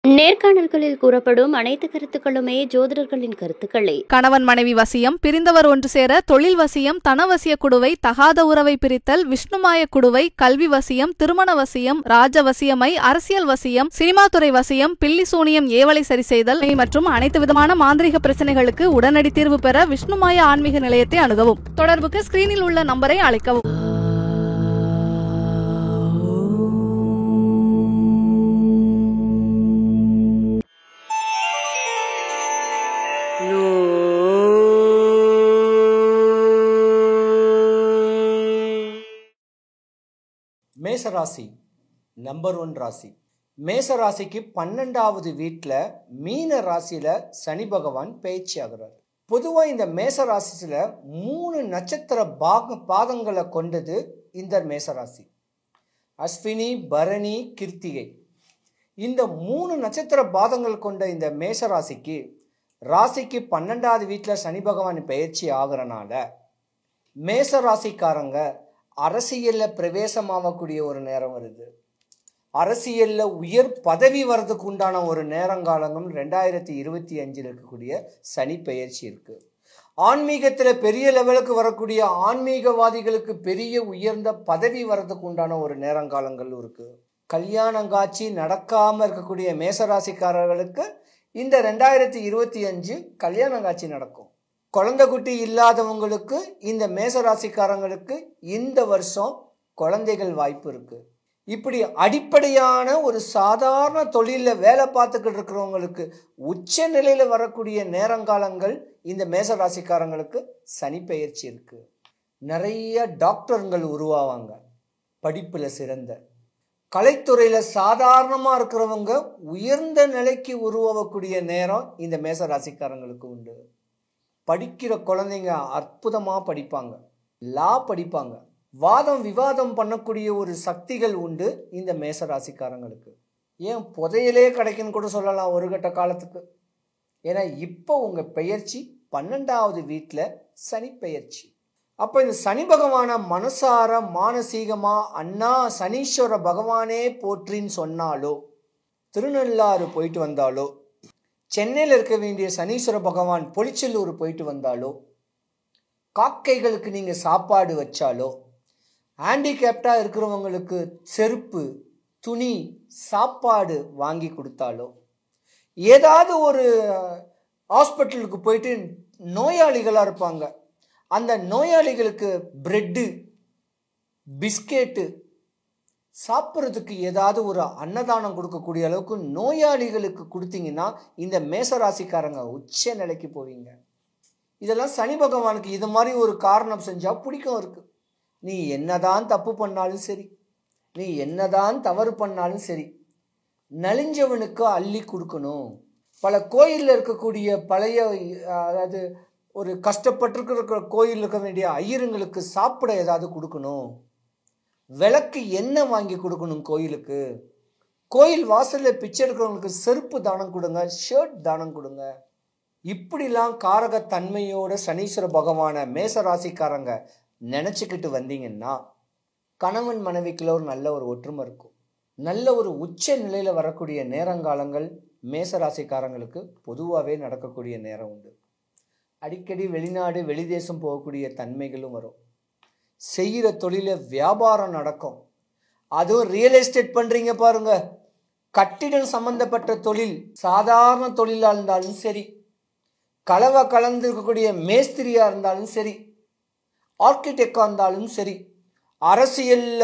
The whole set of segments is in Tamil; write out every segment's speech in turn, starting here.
நேர்காணல்களில் கூறப்படும் அனைத்து கருத்துக்களுமே ஜோதிடர்களின் கருத்துக்களே. கணவன் மனைவி வசியம், பிரிந்தவர் ஒன்று சேர, தொழில் வசியம், தனவசிய குடுவை, தகாத உறவை பிரித்தல், விஷ்ணுமாய குடுவை, கல்வி வசியம், திருமண வசியம், ராஜ வசியமை, அரசியல் வசியம், சினிமா துறை வசியம், பில்லி சூனியம், ஏவலை சரி செய்தல் மற்றும் அனைத்து விதமான மாந்திரிக பிரச்சனைகளுக்கு உடனடி தீர்வு பெற விஷ்ணுமாய ஆன்மீக நிலையத்தை அணுகவும். தொடர்புக்கு ஸ்கிரீனில் உள்ள நம்பரை அழைக்கவும். மேசராசி நம்பர் 1 ராசி. மேசராசிக்கு 12வது வீட்டில் மீன ராசியில சனி பகவான் பயிற்சி ஆகிறார். பொதுவாக இந்த மேசராசியில 3 நட்சத்திர பாதங்களை கொண்டது இந்த மேசராசி. அஸ்வினி, பரணி, கிருத்திகை. இந்த 3 நட்சத்திர பாதங்கள் கொண்ட இந்த மேசராசிக்கு ராசிக்கு 12வது வீட்டில் சனி பகவான் பயிற்சி ஆகிறனால மேசராசிக்காரங்க அரசியல்ல பிரவேசமாகக்கூடிய ஒரு நேரம் வருது. அரசியல்ல உயர் பதவி வர்றதுக்கு உண்டான ஒரு நேரங்காலங்களும் 2025 இருக்கக்கூடிய சனி பெயர்ச்சி இருக்கு. ஆன்மீகத்துல பெரிய லெவலுக்கு வரக்கூடிய ஆன்மீகவாதிகளுக்கு பெரிய உயர்ந்த பதவி வர்றதுக்கு உண்டான ஒரு நேரங்காலங்கள் இருக்கு. கல்யாணம் காட்சி நடக்காம இருக்கக்கூடிய மேசராசிக்காரர்களுக்கு இந்த 2025 கல்யாண காட்சி நடக்கும். குழந்தை குட்டி இல்லாதவங்களுக்கு இந்த மேசராசிக்காரங்களுக்கு இந்த வருஷம் குழந்தைகள் வாய்ப்பு இருக்கு. இப்படி அடிப்படையான ஒரு சாதாரண தொழிலில் வேலை பார்த்துக்கிட்டு இருக்கிறவங்களுக்கு உச்ச நிலையில வரக்கூடிய நேரங்காலங்கள் இந்த மேசராசிக்காரங்களுக்கு சனி பெயர்ச்சி இருக்கு. நிறைய டாக்டர்கள் உருவாவாங்க. படிப்புல சிறந்த கலைத்துறையில சாதாரணமா இருக்கிறவங்க உயர்ந்த நிலைக்கு உருவாகக்கூடிய நேரம் இந்த மேசராசிக்காரங்களுக்கு உண்டு. படிக்கிற குழந்தைங்க அற்புதமா படிப்பாங்க, லா படிப்பாங்க, வாதம் விவாதம் பண்ணக்கூடிய ஒரு சக்திகள் உண்டு இந்த மேசராசிக்காரங்களுக்கு. ஏன் புதையலே கிடைக்குன்னு கூட சொல்லலாம் ஒரு கட்ட காலத்துக்கு. ஏன்னா இப்போ உங்க பெயர்ச்சி 12வது வீட்டில் சனி பெயர்ச்சி. அப்போ இந்த சனி பகவான மனசார மானசீகமா அண்ணா சனீஸ்வர பகவானே போற்றின்னு சொன்னாலோ, திருநள்ளாறு போயிட்டு வந்தாலோ, சென்னையில் இருக்க வேண்டிய சனீஸ்வர பகவான் பொலிச்செல்லூர் போயிட்டு வந்தாலோ, காக்கைகளுக்கு நீங்கள் சாப்பாடு வச்சாலோ, ஹேண்டிகேப்டாக இருக்கிறவங்களுக்கு செருப்பு, துணி, சாப்பாடு வாங்கி கொடுத்தாலோ, ஏதாவது ஒரு ஹாஸ்பிட்டலுக்கு போயிட்டு நோயாளிகளாக இருப்பாங்க, அந்த நோயாளிகளுக்கு பிரெட்டு, பிஸ்கெட்டு, சாப்பிட்றதுக்கு ஏதாவது ஒரு அன்னதானம் கொடுக்கக்கூடிய அளவுக்கு நோயாளிகளுக்கு கொடுத்தீங்கன்னா இந்த மேசராசிக்காரங்க உச்ச நிலைக்கு போவீங்க. இதெல்லாம் சனி பகவானுக்கு இது மாதிரி ஒரு காரணம் செஞ்சா பிடிக்கும் இருக்கு. நீ என்னதான் தப்பு பண்ணாலும் சரி, நீ என்னதான் தவறு பண்ணாலும் சரி, நலிஞ்சவனுக்கு அள்ளி கொடுக்கணும். பல கோயிலில் இருக்கக்கூடிய பழைய, அதாவது ஒரு கஷ்டப்பட்டிருக்கிற கோயில் இருக்க வேண்டிய ஐயருங்களுக்கு சாப்பிட ஏதாவது கொடுக்கணும். விளக்கு எண்ணெய் வாங்கி கொடுக்கணும் கோயிலுக்கு. கோயில் வாசலில் பிச்சை எடுக்கிறவங்களுக்கு செருப்பு தானம் கொடுங்க, ஷர்ட் தானம் கொடுங்க. இப்படிலாம் காரகத்தன்மையோட சனீஸ்வர பகவான மேசராசிக்காரங்க நினச்சிக்கிட்டு வந்தீங்கன்னா கணவன் மனைவிக்குள்ள ஒரு நல்ல ஒரு ஒற்றுமை இருக்கும். நல்ல ஒரு உச்ச நிலையில் வரக்கூடிய நேரங்காலங்கள் மேசராசிக்காரங்களுக்கு பொதுவாகவே நடக்கக்கூடிய நேரம் உண்டு. அடிக்கடி வெளிநாடு வெளிதேசம் போகக்கூடிய தன்மைகளும் வரும். செய்கிற தொழில வியாபாரம் நடக்கும். அதுவும் ரியல் எஸ்டேட் பண்றீங்க பாருங்க, கட்டிடம் சம்பந்தப்பட்ட தொழில், சாதாரண தொழிலா இருந்தாலும் சரி, கலவை கலந்து இருக்கக்கூடிய மேஸ்திரியா இருந்தாலும் சரி, ஆர்கிடெக்டா இருந்தாலும் சரி, அரசியல்ல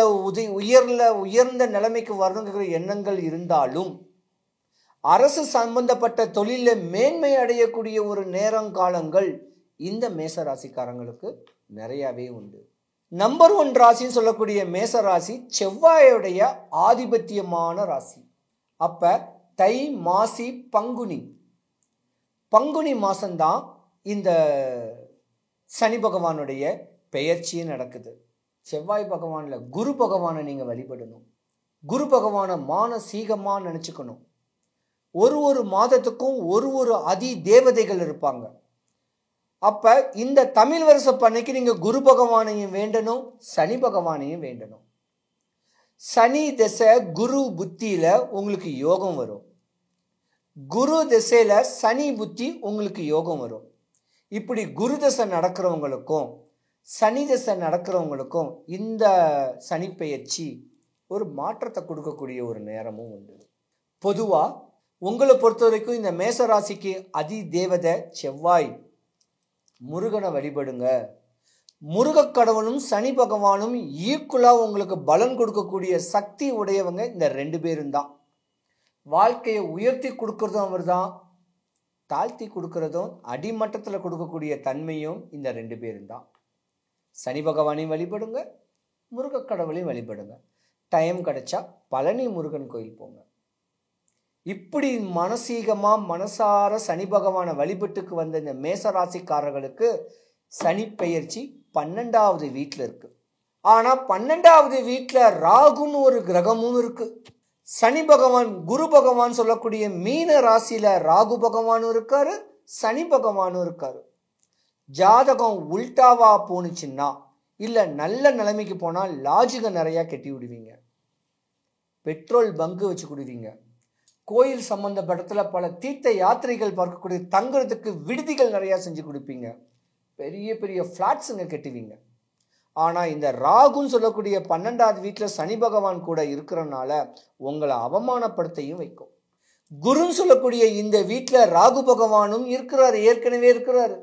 உயர்ந்த நிலைமைக்கு வரணுங்கிற எண்ணங்கள் இருந்தாலும் அரசு சம்பந்தப்பட்ட தொழில மேன்மை அடையக்கூடிய ஒரு நேரங்காலங்கள் இந்த மேசராசிக்காரங்களுக்கு நிறையவே உண்டு. நம்பர் 1 ராசின்னு சொல்லக்கூடிய மேசராசி செவ்வாயுடைய ஆதிபத்தியமான ராசி. அப்ப தை, மாசி, பங்குனி மாசம்தான் இந்த சனி பகவானுடைய பெயர்ச்சியே நடக்குது. செவ்வாய் பகவான்ல குரு பகவானை நீங்க வழிபடணும். குரு பகவானை மானசீகமா நினைச்சுக்கணும். ஒரு மாதத்துக்கும் ஒரு அதி தேவதைகள் இருப்பாங்க. அப்ப இந்த தமிழ் வருஷ பண்ணைக்கு நீங்க குரு பகவானையும் வேண்டணும், சனி பகவானையும் வேண்டணும். சனி திசை குரு புத்தியில உங்களுக்கு யோகம் வரும். குரு திசையில சனி புத்தி உங்களுக்கு யோகம் வரும். இப்படி குரு தசை நடக்கிறவங்களுக்கும் சனி தசை நடக்கிறவங்களுக்கும் இந்த சனி பெயர்ச்சி ஒரு மாற்றத்தை கொடுக்கக்கூடிய ஒரு நேரமும் உண்டு. பொதுவா உங்களை பொறுத்த வரைக்கும் இந்த மேச ராசிக்கு அதி தேவதை செவ்வாய். முருகனை வழிபடுங்க. முருகக் கடவுளும் சனி பகவானும் ஈக்குவலா உங்களுக்கு பலன் கொடுக்கக்கூடிய சக்தி உடையவங்க இந்த 2 பேரும் தான். வாழ்க்கையை உயர்த்தி கொடுக்கறதும் அவர் தான், தாழ்த்தி கொடுக்கறதும் அடிமட்டத்தில் கொடுக்கக்கூடிய தன்மையும் இந்த 2 பேரும் தான். சனி பகவானையும் வழிபடுங்க, முருகக் கடவுளையும் வழிபடுங்க. டைம் கிடைச்சா பழனி முருகன் கோயில் போங்க. இப்படி மனசீகமா மனசார சனி பகவானை வழிபட்டுக்கு வந்த இந்த மேசராசிக்காரர்களுக்கு சனி பெயர்ச்சி 12வது வீட்டில் இருக்கு. ஆனா 12வது வீட்டில் ராகுன்னு ஒரு கிரகமும் இருக்கு. சனி பகவான் குரு பகவான் சொல்லக்கூடிய மீன ராசியில ராகு பகவானும் இருக்காரு, சனி பகவானும் இருக்காரு. ஜாதகம் உல்டாவா போனுச்சுன்னா இல்ல நல்ல நிலைமைக்கு போனா லாஜிக நிறைய கட்டி விடுவீங்க, பெட்ரோல் பங்கு வச்சு கொடுவீங்க, கோயில் சம்பந்தப்பட்டத்துல பல தீர்த்த யாத்திரைகள் பார்க்கக்கூடிய தங்குறதுக்கு விடுதிகள் நிறைய செஞ்சு கொடுப்பீங்க, பெரிய பெரிய பிளாட்ஸுங்க கட்டுவீங்க. ஆனா இந்த ராகுன்னு சொல்லக்கூடிய 12வது வீட்டில் சனி பகவான் கூட இருக்கிறனால உங்களை அவமானப்படுத்தையும் வைக்கும். குருன்னு சொல்லக்கூடிய இந்த வீட்டில் ராகு பகவானும் இருக்கிறாரு, ஏற்கனவே இருக்கிறாரு.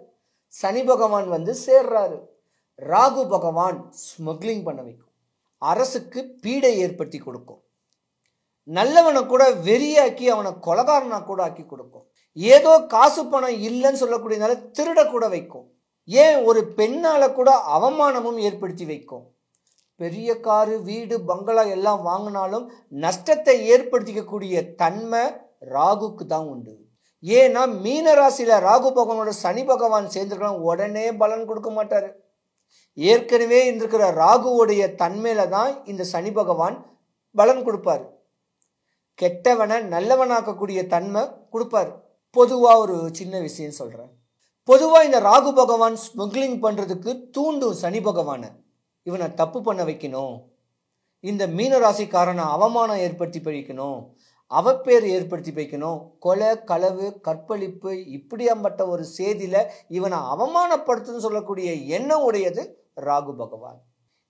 சனி பகவான் வந்து சேர்றாரு. ராகு பகவான் ஸ்மக்லிங் பண்ண வைக்கும், அரசுக்கு பீடை ஏற்படுத்தி கொடுக்கும், நல்லவனை கூட வெறியாக்கி அவனை கொலகாரனா கூட ஆக்கி கொடுக்கும், ஏதோ காசு பணம் இல்லைன்னு சொல்லக்கூடியனால திருட கூட வைக்கும், ஏன் ஒரு பெண்ணால கூட அவமானமும் ஏற்படுத்தி வைக்கும். பெரிய காரு வீடு பங்களா எல்லாம் வாங்கினாலும் நஷ்டத்தை ஏற்படுத்திக்கக்கூடிய தன்மை ராகுக்கு தான் உண்டு. ஏன்னா மீன ராசியில ராகு பகவானோட சனி பகவான் சேர்ந்துருக்கலாம், உடனே பலன் கொடுக்க மாட்டாரு. ஏற்கனவே இருக்கிற ராகுவோடைய தன்மையில தான் இந்த சனி பகவான் பலன் கொடுப்பாரு. கெட்டவனை நல்லவனாக்கக்கூடிய தன்மை கொடுப்பாரு. பொதுவா ஒரு சின்ன விஷயம் சொல்றேன். பொதுவா இந்த ராகு பகவான் ஸ்மக்லிங் பண்றதுக்கு தூண்டும் சனி பகவானை. இவனை தப்பு பண்ண வைக்கணும், இந்த மீன ராசிக்காரனை அவமானம் ஏற்படுத்தி வைக்கணும், அவப்பேர் ஏற்படுத்தி வைக்கணும், கொலை களவு கற்பழிப்பு இப்படியாம்பட்ட ஒரு செய்தியில இவனை அவமானப்படுத்துன்னு சொல்லக்கூடிய எண்ணம் உடையது ராகு பகவான்.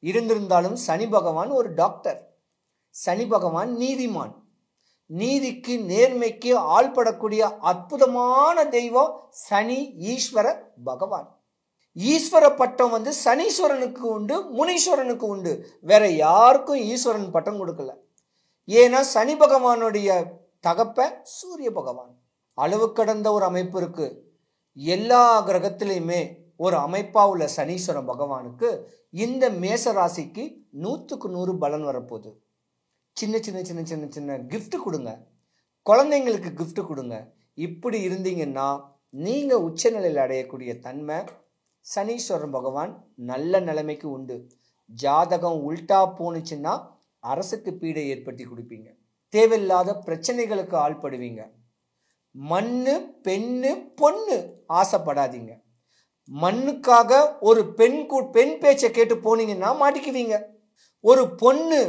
இருந்திருந்தாலும் சனி பகவான் ஒரு டாக்டர், சனி பகவான் நீதிமான், நீதிக்கு நேர்மைக்கு ஆள்படக்கூடிய அற்புதமான தெய்வம் சனி ஈஸ்வர பகவான். ஈஸ்வர பட்டம் வந்து சனீஸ்வரனுக்கு உண்டு, முனீஸ்வரனுக்கு உண்டு, வேற யாருக்கும் ஈஸ்வரன் பட்டம் கொடுக்கல. ஏன்னா சனி பகவானுடைய தகப்ப சூரிய பகவான். அளவு கடந்த ஒரு அமைப்பு இருக்கு. எல்லா கிரகத்திலையுமே ஒரு அமைப்பா உள்ள சனீஸ்வர பகவானுக்கு இந்த மேச ராசிக்கு 100க்கு 100 பலன் வரப்போகுது. சின்ன சின்ன சின்ன சின்ன சின்ன கிஃப்ட் கொடுங்க, குழந்தைங்களுக்கு கிஃப்ட் கொடுங்க. இப்படி இருந்தீங்கன்னா நீங்க உச்சநிலையில் அடையக்கூடிய தன்மை சனீஸ்வரன் பகவான் நல்ல நிலைமைக்கு உண்டு. ஜாதகம் உல்டா போனுச்சுன்னா அரசுக்கு பீடை ஏற்படுத்தி கொடுப்பீங்க, தேவையில்லாத பிரச்சனைகளுக்கு ஆள்படுவீங்க. மண்ணு பெண்ணு பொண்ணு ஆசைப்படாதீங்க. மண்ணுக்காக ஒரு பெண் பேச்சை கேட்டு போனீங்கன்னா மாட்டிக்குவீங்க. ஒரு பொண்ணு,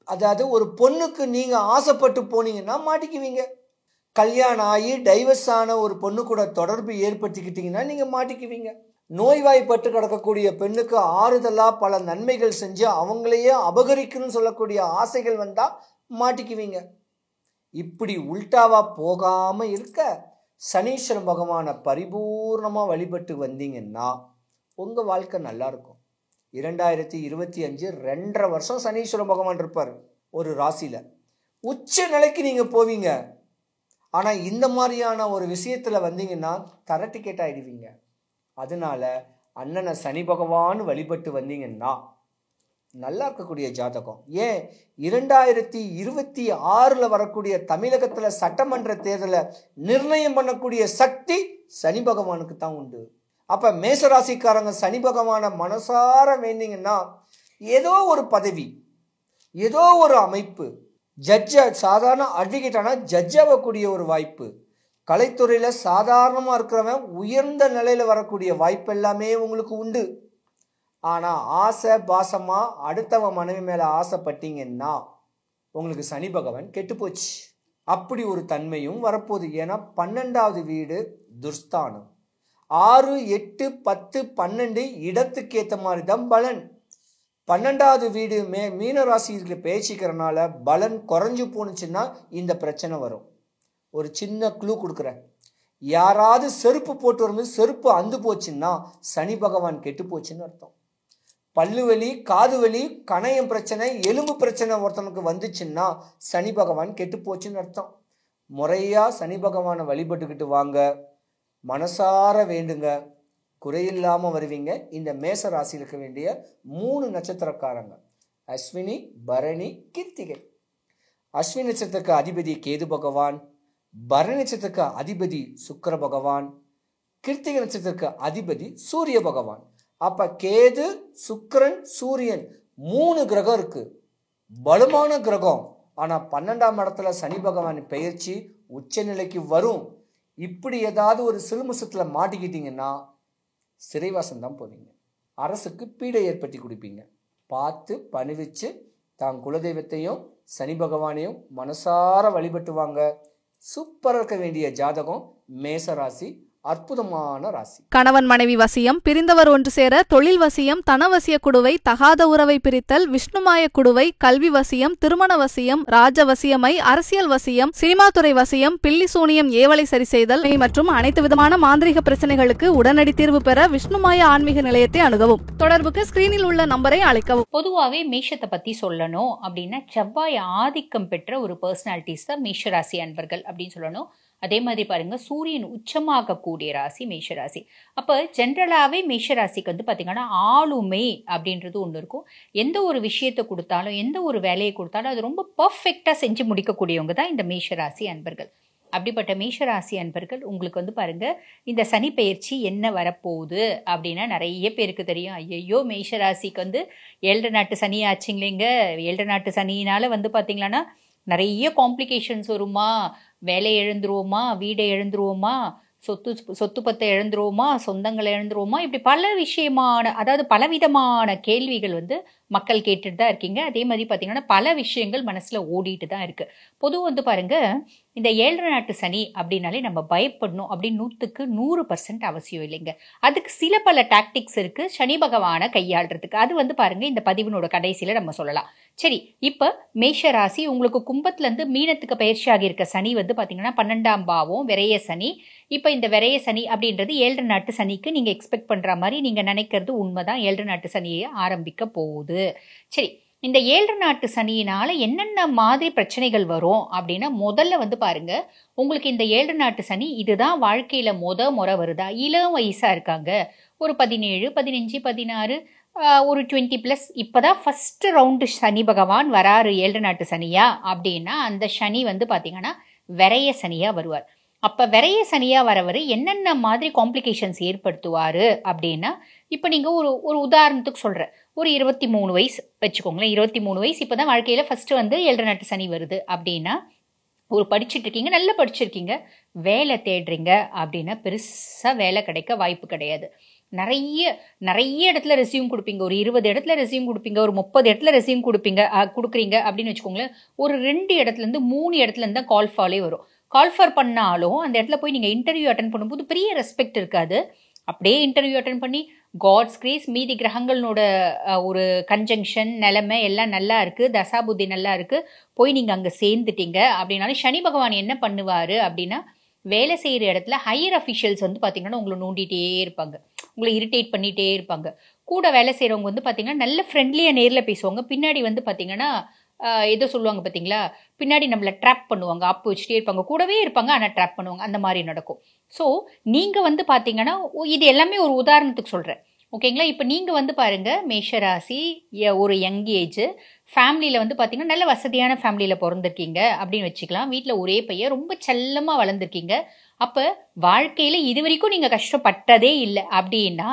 அதாவது ஒரு பொண்ணுக்கு நீங்க ஆசைப்பட்டு போனீங்கன்னா மாட்டிக்குவீங்க. கல்யாணம் ஆகி டைவர்ஸ் ஆன ஒரு பொண்ணு கூட தொடர்பு ஏற்படுத்திக்கிட்டீங்கன்னா நீங்க மாட்டிக்குவீங்க. நோய்வாய்ப்பட்டு கிடக்கக்கூடிய பெண்ணுக்கு ஆறுதலா பல நன்மைகள் செஞ்சு அவங்களையே அபகரிக்கணும்னு சொல்லக்கூடிய ஆசைகள் வந்தா மாட்டிக்குவீங்க. இப்படி உல்டாவா போகாம இருக்க சனீஸ்வர பகவானை பரிபூர்ணமா வழிபட்டு வந்தீங்கன்னா உங்க வாழ்க்கை நல்லா இருக்கும். 2025 2.5 வருஷம் சனீஸ்வர பகவான் இருப்பார் ஒரு ராசியில. உச்ச நிலைக்கு நீங்க போவீங்க. ஆனா இந்த மாதிரியான ஒரு விஷயத்துல வந்தீங்கன்னா தர டிக்கெட் ஆயிடுவீங்க. அதனால அண்ணனை சனி பகவான் வழிபட்டு வந்தீங்கன்னா நல்லா இருக்கக்கூடிய ஜாதகம். ஏன் 2026 வரக்கூடிய தமிழகத்துல சட்டமன்ற தேர்தலை நிர்ணயம் பண்ணக்கூடிய சக்தி சனி பகவானுக்கு தான் உண்டு. அப்ப மேசராசிக்காரங்க சனி பகவான மனசார வேண்டிங்கன்னா ஏதோ ஒரு பதவி, ஏதோ ஒரு அமைப்பு, ஜட்ஜா சாதாரண அட்வொகேட்டான ஜட்ஜ் ஆகக்கூடிய ஒரு வாய்ப்பு, கலைத்துறையில சாதாரணமா இருக்கிறவன் உயர்ந்த நிலையில வரக்கூடிய வாய்ப்பு எல்லாமே உங்களுக்கு உண்டு. ஆனா ஆசை பாசமா அடுத்தவன் மனைவி மேல ஆசைப்பட்டீங்கன்னா உங்களுக்கு சனி பகவான் கெட்டு போச்சு. அப்படி ஒரு தன்மையும் வரப்போகுது. ஏன்னா 12வது வீடு துர்ஸ்தானம். 6, 8, 10, 12 இடத்துக்கு ஏற்ற மாதிரி தான் பலன். 12வது வீடு மீன ராசியில் பேசிக்கிறனால பலன் குறைஞ்சு போனுச்சுன்னா இந்த பிரச்சனை வரும். ஒரு சின்ன க்ளூ கொடுக்குறேன். யாராவது செருப்பு போட்டு வரும்போது செருப்பு அந்து போச்சுன்னா சனி பகவான் கெட்டு போச்சுன்னு அர்த்தம். பல்லு வலி, காது வலி, கணையம் பிரச்சனை, எலும்பு பிரச்சனை ஒருத்தனுக்கு வந்துச்சுன்னா சனி பகவான் கெட்டு போச்சுன்னு அர்த்தம். முறையா சனி பகவானை வழிபட்டுக்கிட்டு வாங்க, மனசார வேண்டுங்க, குறையில்லாம வருவீங்க. இந்த மேச ராசியில் இருக்க வேண்டிய 3 நட்சத்திரக்காரங்க அஸ்வினி, பரணி, கிருத்திகை. அஸ்வினி நட்சத்திரத்துக்கு அதிபதி கேது பகவான், பரணி நட்சத்திரத்துக்கு அதிபதி சுக்கிர பகவான், கிருத்திகை நட்சத்திரத்துக்கு அதிபதி சூரிய பகவான். அப்ப கேது, சுக்கிரன், சூரியன் 3 கிரகம் இருக்கு, பலமான கிரகம். ஆனா 12ஆம் இடத்துல சனி பகவான் பெயர்ச்சி உச்ச நிலைக்கு வரும். இப்படி ஏதாவது ஒரு சிலுமுசத்துல மாட்டிக்கிட்டீங்கன்னா சிறைவாசம் தான் போவீங்க. அரசுக்கு பீடை ஏற்படுத்தி கொடுப்பீங்க. பார்த்து பணிவிச்சு தான் குலதெய்வத்தையும் சனி பகவானையும் மனசார வழிபட்டு வாங்க. சூப்பராக இருக்க வேண்டிய ஜாதகம் மேசராசி. அற்புதமான ராசி. கணவன் மனைவி வசியம், பிரிந்தவர் ஒன்று சேர, தொழில் வசியம், தனவசிய குடுவை, தகாத உறவை பிரித்தல், விஷ்ணுமாய குடுவை, கல்வி வசியம், திருமண வசியம், ராஜ வசியமை, அரசியல் வசியம், சினிமா துறை வசியம், பில்லி சூனியம், ஏவலை சரி செய்தல் மற்றும் அனைத்து விதமான மாந்திரிக பிரச்சனைகளுக்கு உடனடி தீர்வு பெற விஷ்ணுமாய ஆன்மீக நிலையத்தை அணுகவும். தொடர்புக்கு ஸ்கிரீனில் உள்ள நம்பரை அழைக்கவும். பொதுவாகவே மேஷத்தை பத்தி சொல்லணும் அப்படின்னா செவ்வாய் ஆதிக்கம் பெற்ற ஒரு பர்சனாலிட்டிஸ் தான் மேஷராசி அன்பர்கள் அப்படின்னு சொல்லணும். அதே மாதிரி பாருங்க, சூரியன் உச்சமாக கூடிய ராசி மேஷராசி. அப்போ ஜென்ரலாகவே மேஷராசிக்கு வந்து பார்த்தீங்கன்னா ஆளுமை அப்படின்றது ஒன்று இருக்கும். எந்த ஒரு விஷயத்தை கொடுத்தாலும், எந்த ஒரு வேலையை கொடுத்தாலும் அது ரொம்ப பர்ஃபெக்டாக செஞ்சு முடிக்கக்கூடியவங்க தான் இந்த மேஷராசி அன்பர்கள். அப்படிப்பட்ட மேஷராசி அன்பர்கள் உங்களுக்கு வந்து பாருங்க, இந்த சனி பெயர்ச்சி என்ன வரப்போகுது அப்படின்னா நிறைய பேருக்கு தெரியும். ஐயோ மேஷராசிக்கு வந்து 7 நாட்டு சனி ஆச்சுங்களேங்க. 7 நாட்டு சனியினால வந்து பார்த்தீங்களான்னா நிறைய காம்ப்ளிகேஷன்ஸ் வருமா, வேலை இழந்துருவோமா, வீடை இழந்துருவோமா, சொத்து பத்தை இழந்துருவோமா, சொந்தங்களை இழந்துருவோமா, இப்படி பல விஷயமான, அதாவது பலவிதமான கேள்விகள் வந்து மக்கள் கேட்டுட்டு தான் இருக்கீங்க. அதே மாதிரி பார்த்தீங்கன்னா பல விஷயங்கள் மனசில் ஓடிட்டு தான் இருக்குது. பொதுவாக வந்து பாருங்கள், இந்த 7 நாட்டு சனி அப்படின்னாலே நம்ம பயப்படணும் அப்படின்னு 100க்கு 100% அவசியம் இல்லைங்க. அதுக்கு சில பல டாக்டிக்ஸ் இருக்குது சனி பகவானை கையாளுறதுக்கு. அது வந்து பாருங்கள் இந்த பதிவினோட கடைசியில் நம்ம சொல்லலாம். சரி, இப்போ மேஷ ராசி உங்களுக்கு கும்பத்துலேருந்து மீனத்துக்கு பயிற்சி ஆகியிருக்க சனி வந்து பார்த்தீங்கன்னா 12ஆம் பாவம் விரைய சனி. இப்போ இந்த விரைய சனி அப்படின்றது 7 நாட்டு சனிக்கு நீங்கள் எக்ஸ்பெக்ட் பண்ணுற மாதிரி நீங்கள் நினைக்கிறது உண்மைதான். 7 நாட்டு சனியை ஆரம்பிக்க போகுது. சரி, இந்த 7 நாட்டு சனியினால என்னென்ன மாதிரி பிரச்சனைகள் வரும் அப்படின்னா, முதல்ல வந்து பாருங்க, உங்களுக்கு இந்த 7 நாட்டு சனி இதுதான் வாழ்க்கையில முறை வருதா, இளம் வயசா இருக்காங்க, ஒரு 17, 15, 16, ஒரு 20+, இப்போதான் ஃபர்ஸ்ட் ரவுண்டு சனி பகவான் வராரு 7 நாட்டு சனியா அப்படின்னா, அந்த சனி வந்து பார்த்தீங்கன்னா விரைய சனியா வருவார். அப்போ விரைய சனியா வரவர் என்னென்ன மாதிரி காம்ப்ளிகேஷன்ஸ் ஏற்படுத்துவார் அப்படின்னா, இப்போ நீங்கள் ஒரு உதாரணத்துக்கு சொல்கிறேன், ஒரு 23 வயசு வச்சுக்கோங்களேன். 23 வயசு இப்போ தான் வாழ்க்கையில் ஃபஸ்ட்டு வந்து 7 நாட்டு சனி வருது அப்படின்னா, ஒரு படிச்சுட்டு இருக்கீங்க, நல்லா படிச்சிருக்கீங்க, வேலை தேடுறீங்க அப்படின்னா பெருசாக வேலை கிடைக்க வாய்ப்பு கிடையாது. நிறைய இடத்துல ரெஸ்யூம் கொடுப்பீங்க, ஒரு 20 இடத்துல ரெஸ்யூம் கொடுப்பீங்க, ஒரு 30 இடத்துல ரெஸ்யூம் கொடுக்குறீங்க அப்படின்னு வச்சுக்கோங்களேன். ஒரு 2 இடத்துலேருந்து 3 இடத்துலேருந்து தான் கால் ஃபாலே வரும். கால் ஃபார் பண்ணாலும் அந்த இடத்துல போய் நீங்கள் இன்டர்வியூ அட்டன் பண்ணும்போது பெரிய ரெஸ்பெக்ட் இருக்காது. அப்படியே இன்டர்வியூ அட்டன் பண்ணி காட்ஸ் கிரேஸ், மீதி கிரகங்களோட ஒரு கன்ஜங்ஷன் நிலைமை எல்லாம் நல்லா இருக்குது, தசாபுத்தி நல்லா இருக்குது, போய் நீங்கள் அங்கே சேர்ந்துட்டீங்க அப்படின்னாலும் சனி பகவான் என்ன பண்ணுவார் அப்படின்னா, வேலை செய்கிற இடத்துல ஹையர் அஃபிஷியல்ஸ் வந்து பார்த்திங்கன்னா உங்களை நோண்டிகிட்டே இருப்பாங்க, உங்களை இரிட்டேட் பண்ணிகிட்டே இருப்பாங்க. கூட வேலை செய்கிறவங்க வந்து பார்த்திங்கன்னா நல்ல ஃப்ரெண்ட்லியாக நேரில் பேசுவாங்க, பின்னாடி வந்து பார்த்திங்கன்னா ஏதோ சொல்லுவாங்க பார்த்தீங்களா, பின்னாடி நம்மளை ட்ராப் பண்ணுவாங்க, ஆப்பு வச்சுட்டே இருப்பாங்க, கூடவே இருப்பாங்க ஆனால் ட்ராப் பண்ணுவாங்க, அந்த மாதிரி நடக்கும். ஸோ நீங்கள் வந்து பார்த்தீங்கன்னா, இது எல்லாமே ஒரு உதாரணத்துக்கு சொல்கிறேன், ஓகேங்களா. இப்போ நீங்கள் வந்து பாருங்கள், மேஷராசி, ஒரு யங் ஏஜ் ஃபேமிலியில் வந்து பார்த்தீங்கன்னா நல்ல வசதியான ஃபேமிலியில் பிறந்திருக்கீங்க அப்படின்னு வச்சுக்கலாம். வீட்டில் ஒரே பையன், ரொம்ப செல்லமாக வளர்ந்துருக்கீங்க. அப்போ வாழ்க்கையில் இது வரைக்கும் நீங்கள் கஷ்டப்பட்டதே இல்லை அப்படின்னா,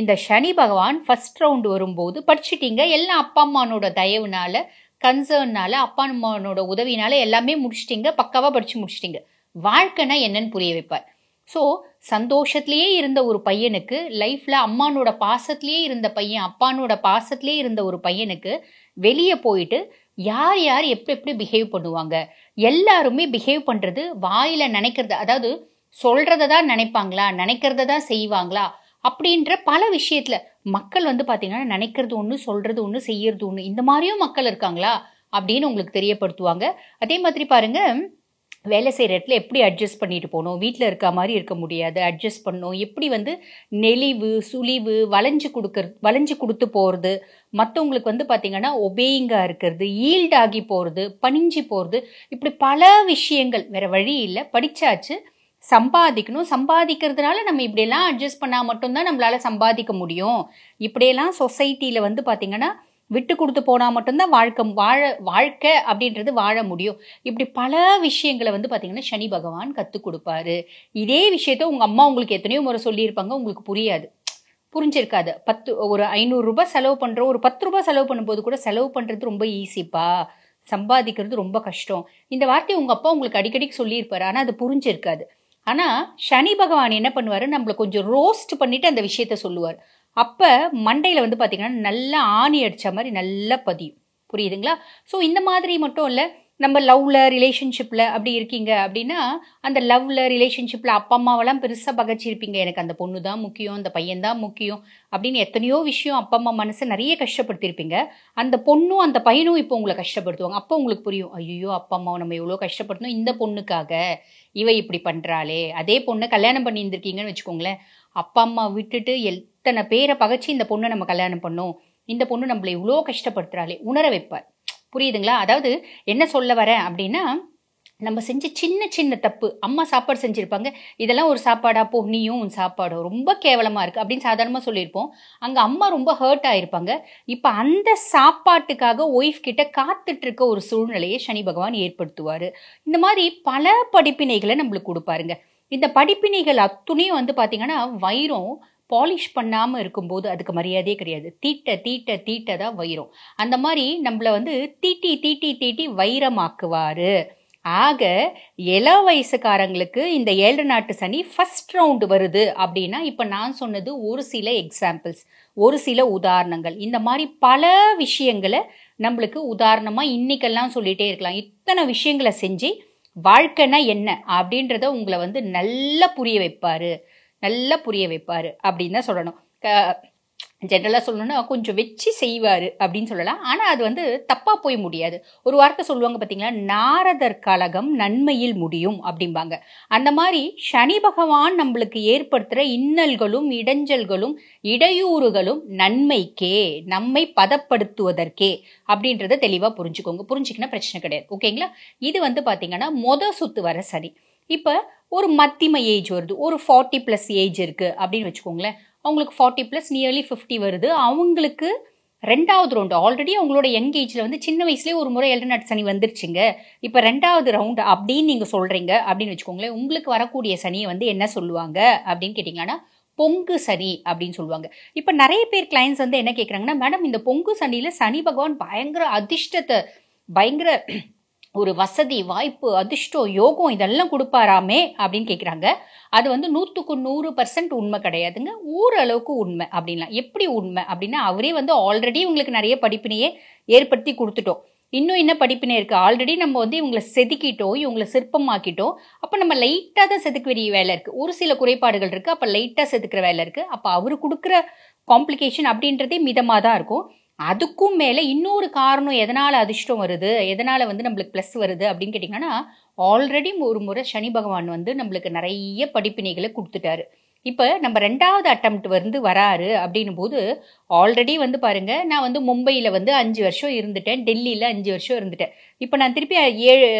இந்த சனி பகவான் ஃபர்ஸ்ட் ரவுண்டு வரும்போது படிச்சுட்டீங்க, எல்லாம் அப்பா அம்மானோட தயவுனால, கன்சர்ன்னால, அப்பா அம்மானோட உதவினால எல்லாமே முடிச்சிட்டிங்க, பக்காவாக படித்து முடிச்சிட்டிங்க. வாழ்க்கைனா என்னன்னு புரிய வைப்பார். ஸோ சந்தோஷத்துலேயே இருந்த ஒரு பையனுக்கு லைஃப்பில் அம்மானோட பாசத்துலேயே இருந்த பையன், அப்பானோட பாசத்துலேயே இருந்த ஒரு பையனுக்கு வெளியே போயிட்டு யார் எப்படி பிஹேவ் பண்ணுவாங்க, எல்லாருமே பிஹேவ் பண்ணுறது வாயில் நினைக்கிறது, அதாவது சொல்கிறத தான் நினைப்பாங்களா, நினைக்கிறத தான் செய்வாங்களா அப்படின்ற பல விஷயத்தில் மக்கள் வந்து பார்த்தீங்கன்னா நினைக்கிறது ஒன்று, சொல்கிறது ஒன்று, செய்யறது ஒன்று, இந்த மாதிரியும் மக்கள் இருக்காங்களா அப்படின்னு உங்களுக்கு தெரியப்படுத்துவாங்க. அதே மாதிரி பாருங்க, வேலை செய்கிற இடத்துல எப்படி அட்ஜஸ்ட் பண்ணிட்டு போகணும், வீட்டில் இருக்க மாதிரி இருக்க முடியாது, அட்ஜஸ்ட் பண்ணணும், எப்படி வந்து நெளிவு சுழிவு வளைஞ்சு கொடுத்து போகிறது, மற்றவங்களுக்கு வந்து பார்த்திங்கன்னா ஒபேயிங்காக இருக்கிறது, ஈல்ட் ஆகி போகிறது, பணிஞ்சு போகிறது, இப்படி பல விஷயங்கள். வேறு வழி இல்லை, படித்தாச்சு, சம்பாதிக்கணும், சம்பாதிக்கிறதுனால நம்ம இப்படியெல்லாம் அட்ஜஸ்ட் பண்ணால் மட்டும்தான் நம்மளால சம்பாதிக்க முடியும். இப்படியெல்லாம் சொசைட்டியில் வந்து பார்த்திங்கன்னா விட்டு கொடுத்து போனால் மட்டும்தான் வாழ்க்கை அப்படின்றது வாழ முடியும். இப்படி பல விஷயங்களை வந்து பார்த்திங்கன்னா சனி பகவான் கற்றுக் கொடுப்பாரு. இதே விஷயத்த உங்கள் அம்மா உங்களுக்கு எத்தனையோ முறை சொல்லியிருப்பாங்க, உங்களுக்கு புரியாது, புரிஞ்சிருக்காது. ஒரு 500 ரூபாய் செலவு பண்ணுறோம், ஒரு 10 ரூபாய் செலவு பண்ணும்போது கூட செலவு பண்ணுறது ரொம்ப ஈஸிப்பா, சம்பாதிக்கிறது ரொம்ப கஷ்டம், இந்த வார்த்தையை உங்கள் அப்பா உங்களுக்கு அடிக்கடிக்கு சொல்லியிருப்பாரு, ஆனால் அது புரிஞ்சிருக்காது. ஆனால் சனி பகவான் என்ன பண்ணுவார், நம்மளை கொஞ்சம் ரோஸ்ட் பண்ணிவிட்டு அந்த விஷயத்த சொல்லுவார். அப்போ மண்டையில் வந்து பார்த்திங்கன்னா நல்லா ஆணி அடித்த மாதிரி நல்லா பதியும். புரியுதுங்களா? ஸோ இந்த மாதிரி மட்டும் இல்லை, நம்ம லவ்வில் ரிலேஷன்ஷிப்பில் அப்படி இருக்கீங்க அப்படின்னா, அந்த லவ்வில் ரிலேஷன்ஷிப்பில் அப்பா அம்மாவெல்லாம் பெருசாக பகச்சிருப்பீங்க, எனக்கு அந்த பொண்ணு தான் முக்கியம், அந்த பையன் தான் முக்கியம் அப்படின்னு எத்தனையோ விஷயம் அப்பா அம்மா மனசை நிறைய கஷ்டப்படுத்தியிருப்பீங்க. அந்த பொண்ணும் அந்த பையனும் இப்போ உங்களை கஷ்டப்படுத்துவாங்க. அப்போ உங்களுக்கு புரியும், ஐயோ அப்பா அம்மாவை நம்ம எவ்வளோ கஷ்டப்படுத்தணும், இந்த பொண்ணுக்காக இவ இப்படி பண்ணுறாளே. அதே பொண்ணை கல்யாணம் பண்ணி இருந்திருக்கீங்கன்னு வச்சுக்கோங்களேன், அப்பா அம்மா விட்டுட்டு எத்தனை பேரை பகச்சு இந்த பொண்ணை நம்ம கல்யாணம் பண்ணோம், இந்த பொண்ணு நம்மளை இவ்வளோ கஷ்டப்படுத்துறாளே உணர வைப்பார். புரியுதுங்களா? அதாவது என்ன சொல்ல வரேன் அப்படின்னா, நம்ம செஞ்ச சின்ன சின்ன தப்பு, அம்மா சாப்பாடு செஞ்சுருப்பாங்க, இதெல்லாம் ஒரு சாப்பாடா, போ நீயும் உன் சாப்பாடும் ரொம்ப கேவலமாக இருக்குது அப்படின்னு சாதாரணமாக சொல்லியிருப்போம். அங்கே அம்மா ரொம்ப ஹர்ட் ஆகிருப்பாங்க. இப்போ அந்த சாப்பாட்டுக்காக ஒய்ஃப் கிட்ட காத்துட்டு இருக்க ஒரு சூழ்நிலையை சனி பகவான் ஏற்படுத்துவார். இந்த மாதிரி பல படிப்பினைகளை நம்மளுக்கு கொடுப்பாருங்க. இந்த படிப்பினைகள் அத்துணையும் வந்து பார்த்திங்கன்னா, வைரம் பாலிஷ் பண்ணாமல் இருக்கும்போது அதுக்கு மரியாதையே கிடையாது. தீட்ட தீட்ட தீட்ட தான் வைரம். அந்த மாதிரி நம்மளை வந்து தீட்டி தீட்டி தீட்டி வைரமாக்குவார். ஆக இள வயசுக்காரங்களுக்கு இந்த 7 நாட்டு சனி ஃபர்ஸ்ட் ரவுண்டு வருது அப்படின்னா, இப்போ நான் சொன்னது ஒரு சில எக்ஸாம்பிள்ஸ், ஒரு சில உதாரணங்கள். இந்த மாதிரி பல விஷயங்களை நம்மளுக்கு உதாரணமாக இன்னைக்கெல்லாம் சொல்லிகிட்டே இருக்கலாம். இத்தனை விஷயங்களை செஞ்சு வாழ்க்கைனா என்ன அப்படின்றத உங்களை வந்து நல்லா புரிய வைப்பார் அப்படின்னு தான் சொல்லணும். ஜென்ரலாக சொல்லணும்னா கொஞ்சம் வச்சு செய்வார் அப்படின்னு சொல்லலாம். ஆனால் அது வந்து தப்பாக போய் முடியாது. ஒரு வார்த்தை சொல்லுவாங்க பார்த்தீங்களா, நாரதர் கலகம் நன்மையில் முடியும் அப்படிம்பாங்க. அந்த மாதிரி சனி பகவான் நம்மளுக்கு ஏற்படுத்துகிற இன்னல்களும் இடைஞ்சல்களும் இடையூறுகளும் நன்மைக்கே, நம்மை பதப்படுத்துவதற்கே அப்படின்றத தெளிவாக புரிஞ்சுக்கோங்க. புரிஞ்சுக்கினா பிரச்சனை கிடையாது. ஓகேங்களா? இது வந்து பார்த்தீங்கன்னா சுத்து வர சனி. இப்போ ஒரு மத்தியம ஏஜ் வருது, ஒரு 40+ ஏஜ் இருக்குது அப்படின்னு வச்சுக்கோங்களேன். அவங்களுக்கு 40+ நியர்லி 50 வருது. அவங்களுக்கு 2வது ரவுண்டு ஆல்ரெடி அவங்களோட யங் ஏஜில் வந்து சின்ன வயசுலேயே ஒரு முறை 7 நாட்டு சனி வந்துருச்சுங்க. இப்போ 2வது ரவுண்டு அப்படின்னு நீங்கள் சொல்கிறீங்க அப்படின்னு வச்சுக்கோங்களேன். உங்களுக்கு வரக்கூடிய சனியை வந்து என்ன சொல்லுவாங்க அப்படின்னு கேட்டிங்கன்னா, பொங்கு சனி அப்படின்னு சொல்லுவாங்க. இப்போ நிறைய பேர் கிளைண்ட்ஸ் வந்து என்ன கேட்குறாங்கன்னா, மேடம் இந்த பொங்கு சனியில் சனி பகவான் பயங்கர அதிர்ஷ்டத்தை, பயங்கர ஒரு வசதி வாய்ப்பு அதிர்ஷ்டம் யோகம் இதெல்லாம் கொடுப்பாராமே அப்படின்னு கேட்குறாங்க. அது வந்து 100% உண்மை கிடையாதுங்க. ஓரளவுக்கு உண்மை அப்படின்லாம். எப்படி உண்மை அப்படின்னா, அவரே வந்து ஆல்ரெடி உங்களுக்கு நிறைய படிப்பினையே ஏற்படுத்தி கொடுத்துட்டோம். இன்னும் என்ன படிப்பினை இருக்குது, ஆல்ரெடி நம்ம வந்து இவங்களை செதுக்கிட்டோம், இவங்களை சிற்பமாக்கிட்டோம். அப்போ நம்ம லைட்டாக தான் செதுக்க வேண்டிய வேலை இருக்குது. ஒரு சில குறைபாடுகள் இருக்குது, அப்போ லைட்டாக செதுக்கிற வேலை இருக்குது. அப்போ அவர் கொடுக்குற காம்ப்ளிகேஷன் அப்படின்றதே மிதமாக தான் இருக்கும். அதுக்கும் மேலே இன்னொரு காரணம் எதனால் அதிர்ஷ்டம் வருது, எதனால் வந்து நம்மளுக்கு ப்ளஸ் வருது அப்படின்னு கேட்டிங்கன்னா, ஆல்ரெடி ஒரு முறை சனி பகவான் வந்து நம்மளுக்கு நிறைய படிப்பினைகளை கொடுத்துட்டாரு. இப்போ நம்ம 2வது அட்டம்ப்ட் வந்து வராரு அப்படின்னும் போது, ஆல்ரெடி வந்து பாருங்கள், நான் வந்து மும்பையில் வந்து 5 வருஷம் இருந்துட்டேன், டெல்லியில் 5 வருஷம் இருந்துட்டேன். இப்போ நான் திருப்பி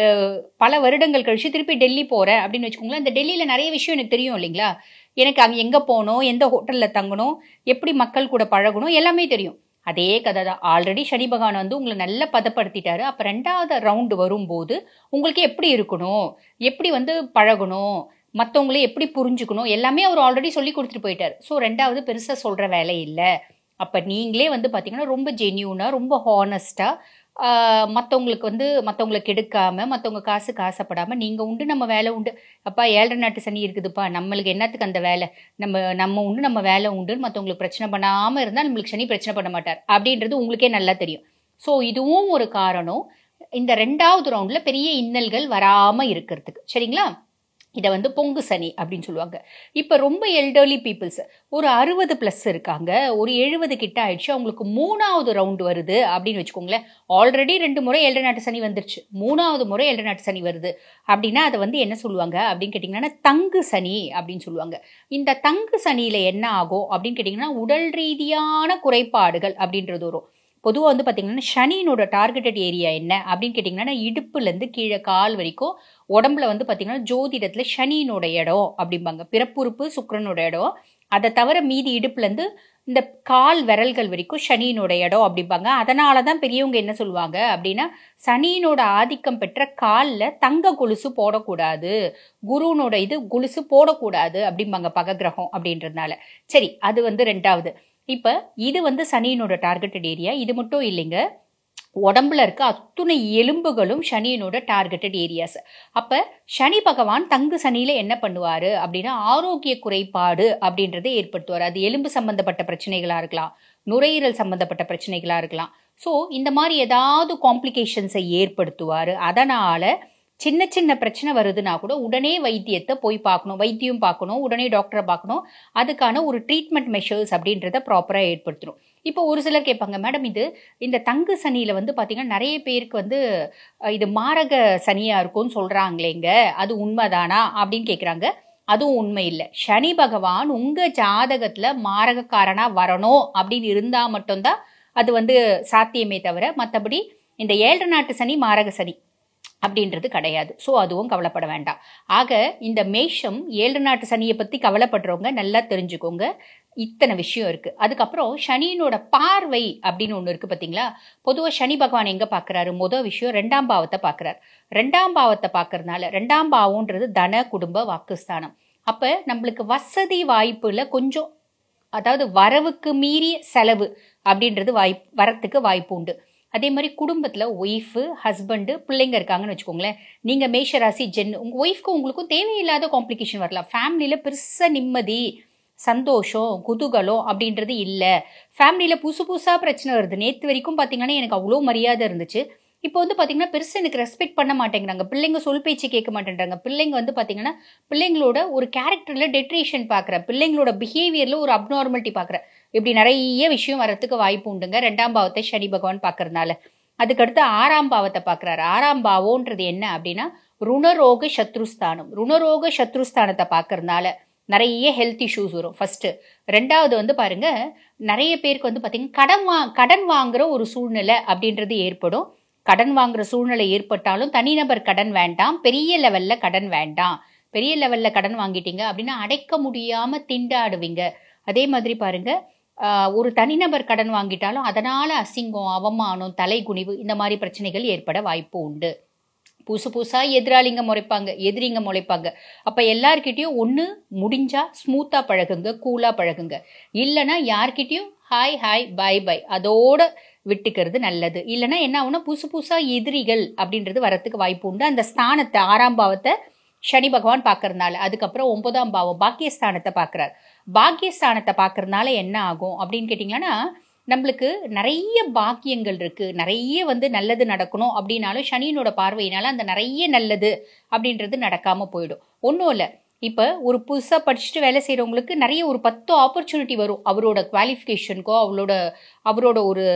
பல வருடங்கள் கழிச்சு திருப்பி டெல்லி போகிறேன் அப்படின்னு வச்சுக்கோங்களேன். இந்த டெல்லியில் நிறைய விஷயம் எனக்கு தெரியும் இல்லைங்களா. எனக்கு அங்கே எங்கே போகணும், எந்த ஹோட்டலில் தங்கணும், எப்படி மக்கள் கூட பழகணும், எல்லாமே தெரியும். அதே கதை தான். ஆல்ரெடி சனி பகவான் வந்து உங்களை நல்லா பதப்படுத்திட்டாரு. அப்போ 2வது ரவுண்டு வரும்போது உங்களுக்கு எப்படி இருக்கணும், எப்படி வந்து பழகணும், மற்றவங்களே எப்படி புரிஞ்சுக்கணும், எல்லாமே அவர் ஆல்ரெடி சொல்லி கொடுத்துட்டு போயிட்டார். ஸோ 2வது பெருசாக சொல்கிற வேலை இல்லை. அப்போ நீங்களே வந்து பார்த்தீங்கன்னா ரொம்ப ஜென்யூனாக, ரொம்ப ஹானஸ்ட்டாக, மற்றவங்களை கெடுக்காமல், மற்றவங்க காசுக்கு ஆசைப்படாமல், நீங்கள் உண்டு நம்ம வேலை உண்டு, அப்பா 7 நாட்டு சனி இருக்குதுப்பா, நம்மளுக்கு என்னத்துக்கு அந்த வேலை, நம்ம உண்டு நம்ம வேலை உண்டுன்னு மற்றவங்களுக்கு பிரச்சனை பண்ணாமல் இருந்தால் நம்மளுக்கு சனி பிரச்சனை பண்ண மாட்டார் அப்படின்றது உங்களுக்கே நல்லா தெரியும். ஸோ இதுவும் ஒரு காரணம். இந்த 2வது ரவுண்டில் பெரிய இன்னல்கள் வராமல் இருக்கிறதுக்கு. சரிங்களா? இதை வந்து பொங்கு சனி அப்படின்னு சொல்லுவாங்க. இப்போ ரொம்ப எல்டர்லி பீப்புள்ஸ் ஒரு 60+ இருக்காங்க, ஒரு 70 கிட்ட ஆயிடுச்சு, அவங்களுக்கு 3வது ரவுண்டு வருது அப்படின்னு வச்சுக்கோங்களேன். ஆல்ரெடி 2 முறை 7 நாட்டு சனி வந்துருச்சு, 3வது முறை 7 நாட்டு சனி வருது அப்படின்னா அதை வந்து என்ன சொல்லுவாங்க அப்படின்னு கேட்டிங்கன்னா தங்கு சனி அப்படின்னு சொல்லுவாங்க. இந்த தங்கு சனியில் என்ன ஆகும் அப்படின்னு கேட்டிங்கன்னா உடல் ரீதியான குறைபாடுகள் அப்படின்றது வரும். பொதுவாக வந்து பார்த்திங்கன்னா சனியினோட டார்கெட்டட் ஏரியா என்ன அப்படின்னு கேட்டிங்கன்னா இடுப்புலேருந்து கீழே கால் வரைக்கும் உடம்புல வந்து பார்த்திங்கன்னா ஜோதிடத்தில் சனியினோட இடம் அப்படிம்பாங்க. பிறப்புறுப்பு சுக்கிரனோட இடம், அதை தவிர மீதி இடுப்புலேருந்து இந்த கால் விரல்கள் வரைக்கும் சனியினோட இடம் அப்படிம்பாங்க. அதனால தான் பெரியவங்க என்ன சொல்லுவாங்க அப்படின்னா சனியினோட ஆதிக்கம் பெற்ற காலில் தங்க கொலுசு போடக்கூடாது, குருனோட கொலுசு போடக்கூடாது அப்படிம்பாங்க பககிரகம் அப்படின்றதுனால. சரி, அது வந்து 2வது. இப்போ இது வந்து சனியினோட டார்கெட்டட் ஏரியா. இது மட்டும் இல்லைங்க, உடம்புல இருக்க அத்துணை எலும்புகளும் சனியினோட டார்கெட்டட் ஏரியாஸ். அப்போ சனி பகவான் தங்கு சனியில் என்ன பண்ணுவார் அப்படின்னா ஆரோக்கிய குறைபாடு அப்படின்றத ஏற்படுத்துவார். அது எலும்பு சம்பந்தப்பட்ட பிரச்சனைகளாக இருக்கலாம், நுரையீரல் சம்பந்தப்பட்ட பிரச்சனைகளாக இருக்கலாம். ஸோ இந்த மாதிரி ஏதாவது காம்ப்ளிகேஷன்ஸை ஏற்படுத்துவார். அதனால் சின்ன சின்ன பிரச்சனை வருதுன்னா கூட உடனே வைத்தியத்தை போய் பார்க்கணும், வைத்தியம் பார்க்கணும், உடனே டாக்டரை பார்க்கணும். அதுக்கான ஒரு ட்ரீட்மெண்ட் மெஷர்ஸ் அப்படின்றத ப்ராப்பராக ஏற்படுத்தணும். இப்போ ஒரு சிலர் கேட்பாங்க, மேடம் இந்த தங்கு சனியில் வந்து பார்த்திங்கன்னா நிறைய பேருக்கு வந்து இது மாரக சனியாக இருக்கும்னு சொல்கிறாங்களேங்க, அது உண்மைதானா அப்படின்னு கேட்குறாங்க. அதுவும் உண்மை இல்லை. சனி பகவான் உங்கள் ஜாதகத்தில் மாரகக்காரனாக வரணும் அப்படின்னு இருந்தால் மட்டும்தான் அது வந்து சாத்தியமே தவிர மற்றபடி இந்த 7 நாட்டு சனி மாரக சனி அப்படின்றது கிடையாது. ஸோ அதுவும் கவலைப்பட வேண்டாம். ஆக இந்த மேஷம் 7 நாட்டு சனியை பற்றி கவலைப்படுறவங்க நல்லா தெரிஞ்சுக்கோங்க, இத்தனை விஷயம் இருக்குது. அதுக்கப்புறம் சனியினோட பார்வை அப்படின்னு ஒன்று இருக்குது பார்த்தீங்களா. பொதுவாக சனி பகவான் எங்கே பார்க்குறாரு? முதல் விஷயம் 2ஆம் பாவத்தை பார்க்குறாரு. 2ஆம் பாவத்தை பார்க்கறதுனால 2ஆம் பாவம்ன்றது தன குடும்ப வாக்குஸ்தானம். அப்போ நம்மளுக்கு வசதி வாய்ப்புல கொஞ்சம், அதாவது வரவுக்கு மீறிய செலவு அப்படின்றது வரத்துக்கு வாய்ப்பு உண்டு. அதே மாதிரி குடும்பத்தில் ஒய்ஃபு ஹஸ்பண்டு பிள்ளைங்க இருக்காங்கன்னு வச்சுக்கோங்களேன். நீங்கள் மேஷராசி உங்கள் ஒய்ஃப்க்கும் உங்களுக்கும் தேவையில்லாத காம்ப்ளிகேஷன் வரலாம். ஃபேமிலியில் பெருசாக நிம்மதி சந்தோஷம் குதூகலம் அப்படின்றது இல்லை. ஃபேமிலியில் புதுசாக பிரச்சனை வருது. நேற்று வரைக்கும் பார்த்தீங்கன்னா எனக்கு அவ்வளோ மரியாதை இருந்துச்சு, இப்போ வந்து பார்த்தீங்கன்னா பெருசாக எனக்கு ரெஸ்பெக்ட் பண்ண மாட்டேங்கிறாங்க. பிள்ளைங்க சொல் பேச்சு கேட்க மாட்டேன்றாங்க. பிள்ளைங்க வந்து பார்த்தீங்கன்னா பிள்ளைங்களோட ஒரு கேரக்டரில் டெட்ரேஷன் பார்க்குறேன், பிள்ளைங்களோட பிஹேவியரில் ஒரு அப்நார்மாலிட்டி பார்க்குறேன். இப்படி நிறைய விஷயம் வரத்துக்கு வாய்ப்பு உண்டுங்க 2ஆம் பாவத்தை சனி பகவான் பார்க்கறதுனால. அதுக்கடுத்து 6ஆம் பாவத்தை பார்க்குறாரு. 6ஆம் பாவம்ன்றது என்ன அப்படின்னா ருணரோக சத்ருஸ்தானம். ருணரோக சத்ருஸ்தானத்தை பார்க்கறதுனால நிறைய ஹெல்த் இஷ்யூஸ் வரும் ஃபர்ஸ்ட். 2வது வந்து பாருங்க, நிறைய பேருக்கு வந்து பார்த்தீங்கன்னா கடன் வாங்குற ஒரு சூழ்நிலை அப்படின்றது ஏற்படும். கடன் வாங்குற சூழ்நிலை ஏற்பட்டாலும் தனிநபர் கடன் வேண்டாம், பெரிய லெவல்ல கடன் வேண்டாம். பெரிய லெவல்ல கடன் வாங்கிட்டீங்க அப்படின்னா அடைக்க முடியாம திண்டாடுவீங்க. அதே மாதிரி பாருங்க, ஒரு தனிநபர் கடன் வாங்கிட்டாலும் அதனால அசிங்கம் அவமானம் தலைகுனிவு இந்த மாதிரி பிரச்சனைகள் ஏற்பட வாய்ப்பு உண்டு. புதுசாக எதிராளிங்க முறைப்பாங்க, எதிரிங்க முளைப்பாங்க. அப்போ எல்லார்கிட்டையும் ஒன்று முடிஞ்சா ஸ்மூத்தாக பழகுங்க, கூலாக பழகுங்க. இல்லைன்னா யார்கிட்டையும் ஹாய் ஹாய் பாய் பாய் அதோட விட்டுக்கிறது நல்லது. இல்லைன்னா என்ன ஆகுனா புதுசாக எதிரிகள் அப்படின்றது வரத்துக்கு வாய்ப்பு உண்டு. அந்த ஸ்தானத்தை 6ஆம் பாவத்தை சனி பகவான் பார்க்கறதுனால. அதுக்கப்புறம் 9ஆம் பாவம் பாக்கியஸ்தானத்தை பார்க்குறார். பாக்கியஸ்தானத்தை பார்க்கறதுனால என்ன ஆகும் அப்படின்னு கேட்டிங்கன்னா நம்மளுக்கு நிறைய பாக்கியங்கள் இருக்குது, நிறைய வந்து நல்லது நடக்கணும் அப்படின்னாலும் சனியினோட பார்வையினால அந்த நிறைய நல்லது அப்படின்றது நடக்காமல் போயிடும். ஒன்றும் இல்லை, இப்போ ஒரு புதுசாக படிச்சுட்டு வேலை செய்கிறவங்களுக்கு நிறைய ஒரு 10 ஆப்பர்ச்சுனிட்டி வரும் அவரோட குவாலிஃபிகேஷனுக்கோ அவரோட ஒரு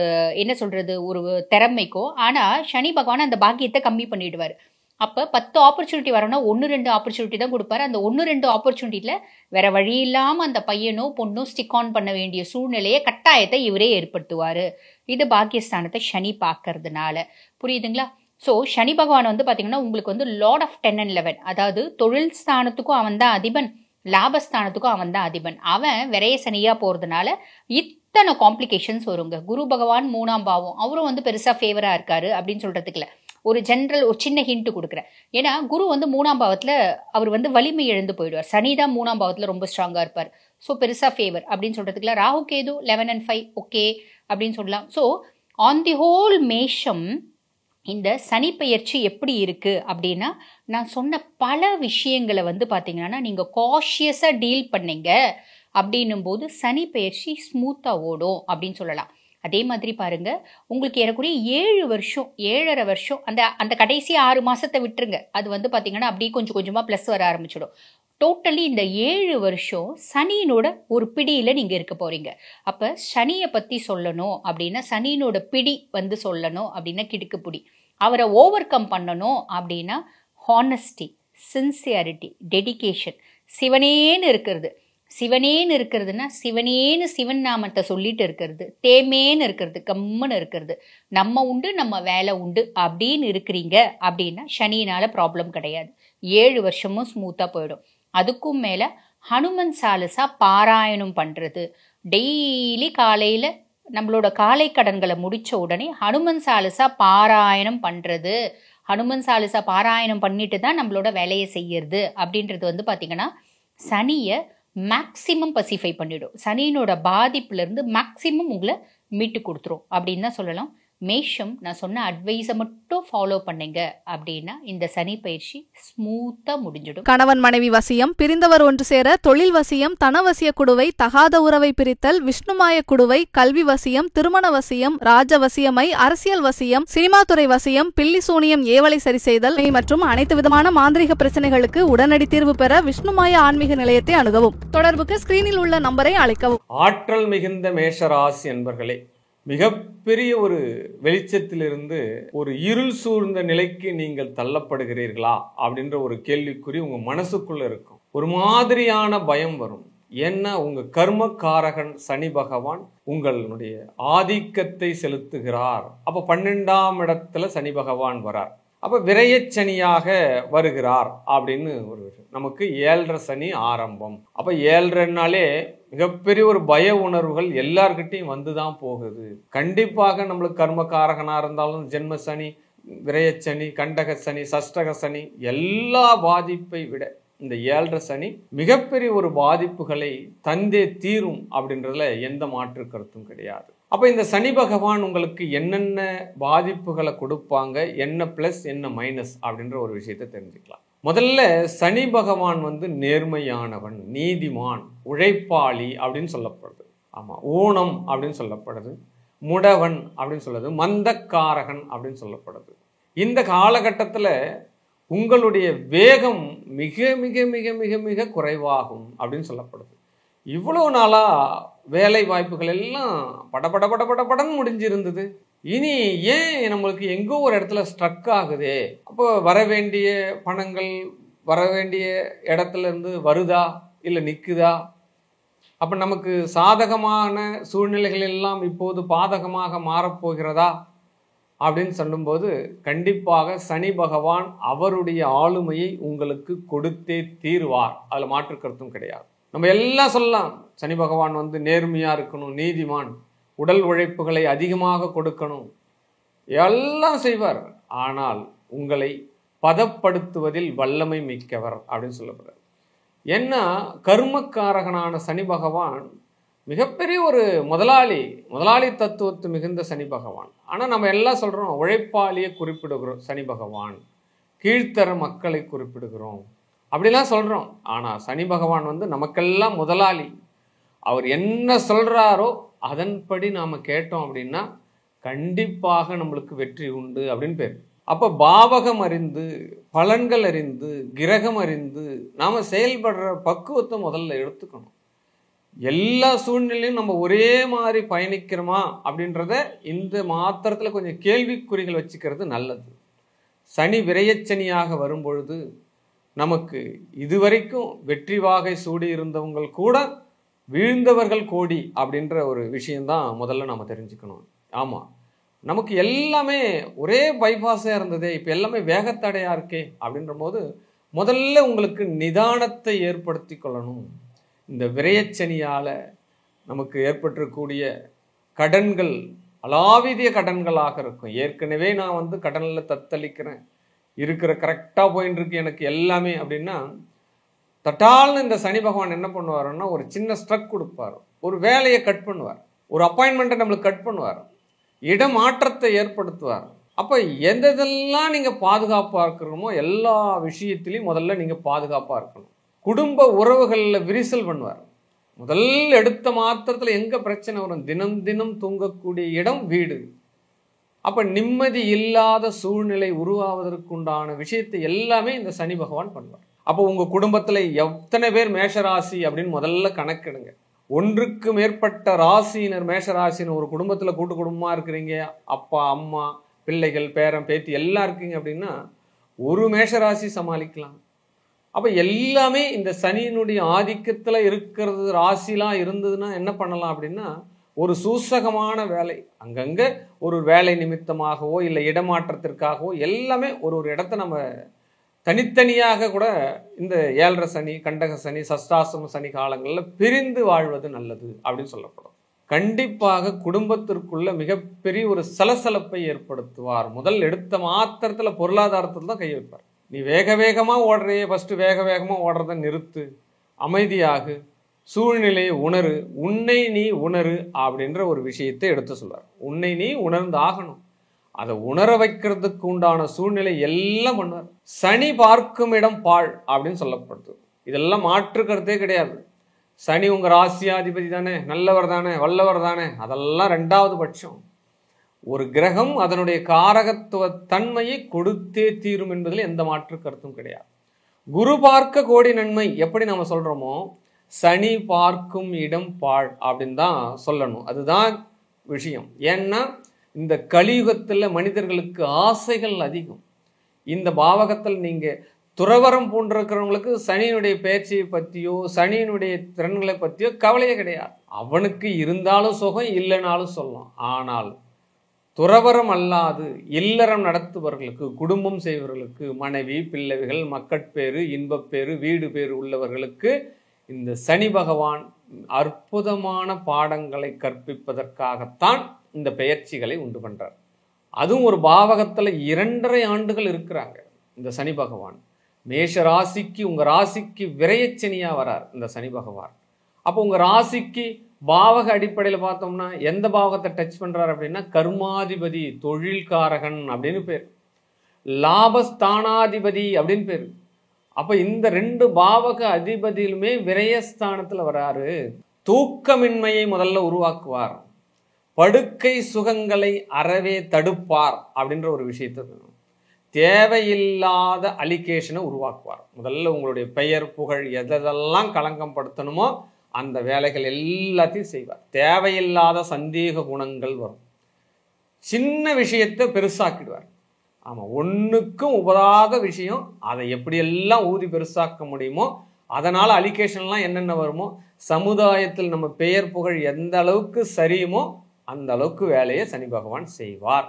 என்ன சொல்கிறது ஒரு திறமைக்கோ. ஆனால் சனி பகவான் அந்த பாக்கியத்தை கம்மி பண்ணிடுவார். அப்போ 10 ஆப்பர்ச்சுனிட்டி வரணும்னா 1-2 ஆப்பர்ச்சுனிட்டி தான் கொடுப்பாரு. அந்த 1-2 ஆப்பர்ச்சுனிட்டியில் வேற வழி இல்லாமல் அந்த பையனோ பொண்ணோ ஸ்டிக் ஆன் பண்ண வேண்டிய சூழ்நிலையை கட்டாயத்தை இவரே ஏற்படுத்துவார். இது பாக்கியஸ்தானத்தை சனி பார்க்கறதுனால. புரியுதுங்களா? ஸோ சனி பகவான் வந்து பார்த்தீங்கன்னா உங்களுக்கு வந்து லார்ட் ஆஃப் 10 and 11, அதாவது தொழில் ஸ்தானத்துக்கும் அவன் தான் அதிபன், லாபஸ்தானத்துக்கும் அவன் தான் அதிபன். அவன் விரைய சனியாக போகிறதுனால இத்தனை காம்ப்ளிகேஷன்ஸ் வருங்க. குரு பகவான் 3ஆம் பாவம், அவரும் வந்து பெருசாக ஃபேவராக இருக்காரு அப்படின்னு சொல்கிறதுக்கு இல்லை. ஒரு ஜென்ரல் ஒரு சின்ன ஹிண்ட்டு கொடுக்குறேன். ஏன்னா குரு வந்து 3ஆம் பாவத்தில் அவர் வந்து வலிமை எழுந்து போயிடுவார். சனி தான் 3ஆம் பாவத்தில் ரொம்ப ஸ்ட்ராங்காக இருப்பார். ஸோ பெருசாக ஃபேவர் அப்படின்னு சொல்கிறதுக்குல. ராகு கேது 11 and 5 ஓகே அப்படின்னு சொல்லலாம். ஸோ ஆன் தி ஹோல் மேஷம் இந்த சனி பெயர்ச்சி எப்படி இருக்குது அப்படின்னா நான் சொன்ன பல விஷயங்களை வந்து பார்த்தீங்கன்னா நீங்கள் காஷியஸாக டீல் பண்ணீங்க அப்படின்னும் போது சனி பெயர்ச்சி ஸ்மூத்தாக ஓடும் அப்படின்னு சொல்லலாம். அதே மாதிரி பாருங்க, உங்களுக்கு ஏறக்குறைய 7 வருஷம் 7.5 வருஷம் அந்த அந்த கடைசி 6 மாசத்தை விட்டுருங்க. அது வந்து பார்த்தீங்கன்னா அப்படியே கொஞ்சம் கொஞ்சமாக ப்ளஸ் வர ஆரம்பிச்சிடும். டோட்டலி இந்த 7 வருஷம் சனியினோட ஒரு பிடியில் நீங்கள் இருக்க போகிறீங்க. அப்போ சனியை பற்றி சொல்லணும் அப்படின்னா, சனியினோட பிடி வந்து சொல்லணும் அப்படின்னா கிடுக்குப்பிடி. அவரை ஓவர் கம் பண்ணணும் அப்படின்னா ஹானஸ்டி, சின்சியாரிட்டி, டெடிகேஷன், சிவனேன்னு இருக்கிறது. சிவனேன்னு இருக்கிறதுனா சிவனேன்னு சிவன் நாமத்தை சொல்லிட்டு இருக்கிறது, தேமேன்னு இருக்கிறது, கம்முன்னு இருக்கிறது, நம்ம உண்டு நம்ம வேலை உண்டு அப்படின்னு இருக்கிறீங்க அப்படின்னா சனியினால ப்ராப்ளம் கிடையாது. 7 வருஷமும் ஸ்மூத்தாக போயிடும். அதுக்கும் மேலே ஹனுமன் சாலிசா பாராயணம் பண்ணுறது, டெய்லி காலையில் நம்மளோட காலை கடன்களை முடித்த உடனே ஹனுமன் சாலிசா பாராயணம் பண்ணுறது, ஹனுமன் சாலிசா பாராயணம் பண்ணிட்டு தான் நம்மளோட வேலையை செய்யறது அப்படின்றது வந்து பார்த்திங்கன்னா சனியை மேக்சிமம் பசிஃபை பண்ணிடும். சனியினோட பாதிப்புலேருந்து மேக்சிமம் உங்களை மீட்டு கொடுத்துரும் அப்படின்னு தான் சொல்லலாம். மேஷம், நான் சொன்ன அட்வைஸை மட்டும் ஃபாலோ பண்ணீங்க அப்படின்னா இந்த சனி பயிற்சி ஸ்மூத்தாக முடிஞ்சிடும். கணவன் மனைவி வசியம், பிரிந்தவர் ஒன்று சேர, தொழில் வசியம், தனவசிய குடுவை, தகாத உறவை பிரித்தல், விஷ்ணுமாய குடுவை, கல்வி வசியம், திருமண வசியம், ராஜ வசியமை, அரசியல் வசியம், சினிமா துறை வசியம், பில்லி சூனியம், ஏவலை சரி செய்தல் மற்றும் அனைத்து விதமான மாந்திரிக பிரச்சனைகளுக்கு உடனடி தீர்வு பெற விஷ்ணுமாய ஆன்மீக நிலையத்தை அணுகவும். தொடர்புக்கு ஸ்கிரீனில் உள்ள நம்பரை அழைக்கவும். ஆற்றல் மிகுந்த மேஷராசி என்பர்களே, மிகப்பெரிய ஒரு வெளிச்சத்திலிருந்து ஒரு இருள் சூழ்ந்த நிலைக்கு நீங்கள் தள்ளப்படுகிறீர்களா அப்படின்ற ஒரு கேள்விக்குறி உங்க மனசுக்குள்ள இருக்கும். ஒரு மாதிரியான பயம் வரும். ஏன்னா உங்க கர்மக்காரகன் சனி பகவான் உங்களுடைய ஆதிக்கத்தை செலுத்துகிறார். அப்ப 12ஆம் இடத்துல சனி பகவான் வரார். அப்ப விரயச்சனியாக வருகிறார் அப்படின்னு ஒரு நமக்கு 7.5 சனி ஆரம்பம். அப்ப 7.5நாலே மிகப்பெரிய ஒரு பய உணர்வுகள் எல்லார்கிட்டையும் வந்துதான் போகுது. கண்டிப்பாக நம்மளுக்கு கர்மக்காரகனா இருந்தாலும் ஜென்ம சனி, விரயச்சனி, கண்டக சனி, சஷ்டக சனி எல்லா பாதிப்பை விட இந்த 7.5 சனி மிகப்பெரிய ஒரு பாதிப்புகளை தந்தே தீரும் அப்படின்றதுல எந்த மாற்று கருத்தும் கிடையாது. அப்ப இந்த சனி பகவான் உங்களுக்கு என்னென்ன பாதிப்புகளை கொடுப்பாங்க, என்ன பிளஸ் என்ன மைனஸ் அப்படின்ற ஒரு விஷயத்தை தெரிஞ்சுக்கலாம். முதல்ல சனி பகவான் வந்து நேர்மையானவன், நீதிமான், உழைப்பாளி அப்படின்னு சொல்லப்படுது. ஆமா, ஊனம் அப்படின்னு சொல்லப்படுது, முடவன் அப்படின்னு சொல்லுது, மந்தக்காரகன் அப்படின்னு சொல்லப்படுது. இந்த காலகட்டத்தில் உங்களுடைய வேகம் மிக மிக மிக மிக மிக குறைவாகும் அப்படின்னு சொல்லப்படுது. இவ்வளோ நாளாக வேலை வாய்ப்புகள் எல்லாம் படபட படபட படன்னு முடிஞ்சிருந்தது. இனி ஏன் நம்மளுக்கு எங்கோ ஒரு இடத்துல ஸ்ட்ரக் ஆகுதே? அப்போ வர வேண்டிய பணங்கள் வர வேண்டிய இடத்துல இருந்து வருதா இல்லை நிற்குதா? அப்போ நமக்கு சாதகமான சூழ்நிலைகள் எல்லாம் இப்போது பாதகமாக மாறப்போகிறதா அப்படின்னு சொல்லும்போது கண்டிப்பாக சனி பகவான் அவருடைய ஆளுமையை உங்களுக்கு கொடுத்தே தீர்வார். அதில் மாற்று கருத்தும் கிடையாது. நம்ம எல்லாம் சொல்லலாம், சனி பகவான் வந்து நேர்மையாக இருக்கணும், நீதிமான், உடல் உழைப்புகளை அதிகமாக கொடுக்கணும், எல்லாம் செய்வார். ஆனால் உங்களை பதப்படுத்துவதில் வல்லமை மிக்கவர் அப்படின்னு சொல்லப்படுறார். ஏன்னா கர்மக்காரகனான சனி பகவான் மிகப்பெரிய ஒரு முதலாளி தத்துவத்து மிகுந்த சனி பகவான். ஆனால் நம்ம எல்லாம் சொல்கிறோம் உழைப்பாளியை குறிப்பிடுகிறோம், சனி பகவான் கீழ்த்தர மக்களை குறிப்பிடுகிறோம் அப்படிலாம் சொல்கிறோம். ஆனால் சனி பகவான் வந்து நமக்கெல்லாம் முதலாளி. அவர் என்ன சொல்கிறாரோ அதன்படி நாம் கேட்டோம் அப்படின்னா கண்டிப்பாக நம்மளுக்கு வெற்றி உண்டு அப்படின்னு பேர். அப்போ பாவகம் அறிந்து, பலன்கள் அறிந்து, கிரகம் அறிந்து நாம் செயல்படுற பக்குவத்தை முதல்ல எடுத்துக்கணும். எல்லா சூழ்நிலையும் நம்ம ஒரே மாதிரி பயணிக்கிறோமா அப்படின்றத இந்த மாத்திரத்தில் கொஞ்சம் கேள்விக்குறிகள் வச்சுக்கிறது நல்லது. சனி விரயச்சனியாக வரும்பொழுது நமக்கு இதுவரைக்கும் வெற்றி வாகை சூடி இருந்தவங்க கூட வீழ்ந்தவர்கள் கோடி அப்படின்ற ஒரு விஷயந்தான் முதல்ல நம்ம தெரிஞ்சுக்கணும். ஆமாம், நமக்கு எல்லாமே ஒரே பைபாஸாக இருந்ததே, இப்போ எல்லாமே வேகத்தடையாக இருக்கே அப்படின்ற போது முதல்ல உங்களுக்கு நிதானத்தை ஏற்படுத்தி கொள்ளணும். இந்த விரயச்சனியால் நமக்கு ஏற்பட்டிருக்கக்கூடிய கடன்கள் அலாவிதிய கடன்களாக இருக்கும். ஏற்கனவே நான் வந்து கடனில் தத்தளிக்கிறேன், இருக்கிற கரெக்டாக போயின்னு இருக்கு எனக்கு எல்லாமே அப்படின்னா தட்டால்னு இந்த சனி பகவான் என்ன பண்ணுவாருன்னா ஒரு சின்ன ஸ்ட்ரக் கொடுப்பார், ஒரு வேலையை கட் பண்ணுவார், ஒரு அப்பாயின்மெண்ட்டை நம்மளுக்கு கட் பண்ணுவார், இடமாற்றத்தை ஏற்படுத்துவார். அப்போ எதெல்லாம் நீங்கள் பாதுகாப்பாக இருக்கணுமோ எல்லா விஷயத்திலையும் முதல்ல நீங்கள் பாதுகாப்பாக இருக்கணும். குடும்ப உறவுகளில் விரிசல் பண்ணுவார். முதல் எடுத்த மாத்திரத்தில் எங்க பிரச்சனை வரும்? தினம் தினம் தூங்கக்கூடிய இடம் வீடு. அப்ப நிம்மதி இல்லாத சூழ்நிலை உருவாவதற்குண்டான விஷயத்தை எல்லாமே இந்த சனி பகவான் பண்ணுவார். அப்போ உங்க குடும்பத்துல எத்தனை பேர் மேஷராசி அப்படின்னு முதல்ல கணக்கெடுங்க. ஒன்றுக்கு மேற்பட்ட ராசியினர் மேஷராசின்னு ஒரு குடும்பத்துல கூட்டு குடும்பமா இருக்கிறீங்க, அப்பா அம்மா பிள்ளைகள் பேரன் பேத்தி எல்லாம் இருக்கீங்க அப்படின்னா ஒரு மேஷராசி சமாளிக்கலாம். அப்ப எல்லாமே இந்த சனியினுடைய ஆதிக்கத்துல இருக்கிறது ராசிலாம் இருந்ததுன்னா என்ன பண்ணலாம் அப்படின்னா, ஒரு சூசகமான வேலை அங்கங்க ஒரு வேலை நிமித்தமாகவோ இல்லை இடமாற்றத்திற்காகவோ எல்லாமே ஒரு இடத்த நம்ம தனித்தனியாக கூட இந்த 7.5 சனி, கண்டக சனி, சஷ்டாசம சனி காலங்களில் பிரிந்து வாழ்வது நல்லது அப்படின்னு சொல்லப்படும். கண்டிப்பாக குடும்பத்திற்குள்ள மிகப்பெரிய ஒரு சலசலப்பை ஏற்படுத்துவார். முதல் எடுத்த மாத்திரத்துல பொருளாதாரத்தில் தான் கை வைப்பார். நீ வேக வேகமா ஓடுறையே, ஃபர்ஸ்ட் வேக வேகமா ஓடுறத நிறுத்து, அமைதியாகு, சூழ்நிலையை உணரு, உன்னை நீ உணரு அப்படின்ற ஒரு விஷயத்தை எடுத்து சொல்றார். உன்னை நீ உணர்ந்து ஆகணும். அதை உணர வைக்கிறதுக்கு உண்டான சூழ்நிலை எல்லாம் பண்ணுவார். சனி பார்க்கும் இடம் பாழ் அப்படின்னு சொல்லப்படுது. இதெல்லாம் மாற்று கருத்தே கிடையாது. சனி உங்க ராசியாதிபதி தானே, நல்லவர் தானே, வல்லவர் தானே, அதெல்லாம் 2வது பட்சம். ஒரு கிரகம் அதனுடைய காரகத்துவ தன்மையை கொடுத்தே தீரும் என்பதில் எந்த மாற்று கருத்தும் கிடையாது. குரு பார்க்க கோடி நன்மை எப்படி நம்ம சொல்றோமோ, சனி பார்க்கும் இடம் பாழ் அப்படின்னு தான் சொல்லணும். அதுதான் விஷயம். ஏன்னா இந்த கலியுகத்துல மனிதர்களுக்கு ஆசைகள் அதிகம். இந்த பாவகத்தில் நீங்க துறவரம் போன்றிருக்கிறவங்களுக்கு சனியினுடைய பேச்சையை பற்றியோ சனியினுடைய திறன்களை பற்றியோ கவலையே கிடையாது. அவனுக்கு இருந்தாலும் சுகம், இல்லைனாலும் சொல்லலாம். ஆனால் துறவரம் அல்லாது இல்லறம் நடத்துபவர்களுக்கு, குடும்பம் செய்பவர்களுக்கு, மனைவி பிள்ளைகள் மக்கட்பேறு இன்பப்பேறு வீடு பேறு உள்ளவர்களுக்கு இந்த சனி பகவான் அற்புதமான பாடங்களை கற்பிப்பதற்காகத்தான் இந்த பெயர்ச்சிகளை உண்டு பண்றார். அதுவும் ஒரு பாவகத்துல 2.5 ஆண்டுகள் இருக்கிறாங்க இந்த சனி பகவான். மேஷ ராசிக்கு உங்க ராசிக்கு விரயச்சனியா வரார் இந்த சனி பகவான். அப்போ உங்க ராசிக்கு பாவக அடிப்படையில் பார்த்தோம்னா எந்த பாவகத்தை டச் பண்றாரு அப்படின்னா, கர்மாதிபதி தொழில்காரகன் அப்படின்னு பேர், லாபஸ்தானாதிபதி அப்படின்னு பேரு. அப்ப இந்த 2 பாவக அதிபதியிலுமே விரயஸ்தானத்துல வராரு. தூக்கமின்மையை முதல்ல உருவாக்குவார், படுக்கை சுகங்களை அறவே தடுப்பார் அப்படின்ற ஒரு விஷயத்தை, தேவையில்லாத அலிகேஷனை உருவாக்குவார். முதல்ல உங்களுடைய பெயர் புகழ் எதெல்லாம் களங்கம் படுத்தணுமோ அந்த வேலைகள் எல்லாத்தையும் செய்வார். தேவையில்லாத சந்தேக குணங்கள் வரும். சின்ன விஷயத்தை பெருசாக்கிடுவார். ஆமா, ஒன்றுக்கும் உபராத விஷயம் அதை எப்படியெல்லாம் ஊதி பெருசாக்க முடியுமோ, அதனால அலிகேஷன்லாம் என்னென்ன வருமோ, சமுதாயத்தில் நம்ம பெயர் புகழ் எந்த அளவுக்கு சரியுமோ அந்த அளவுக்கு வேலையை சனி பகவான் செய்வார்.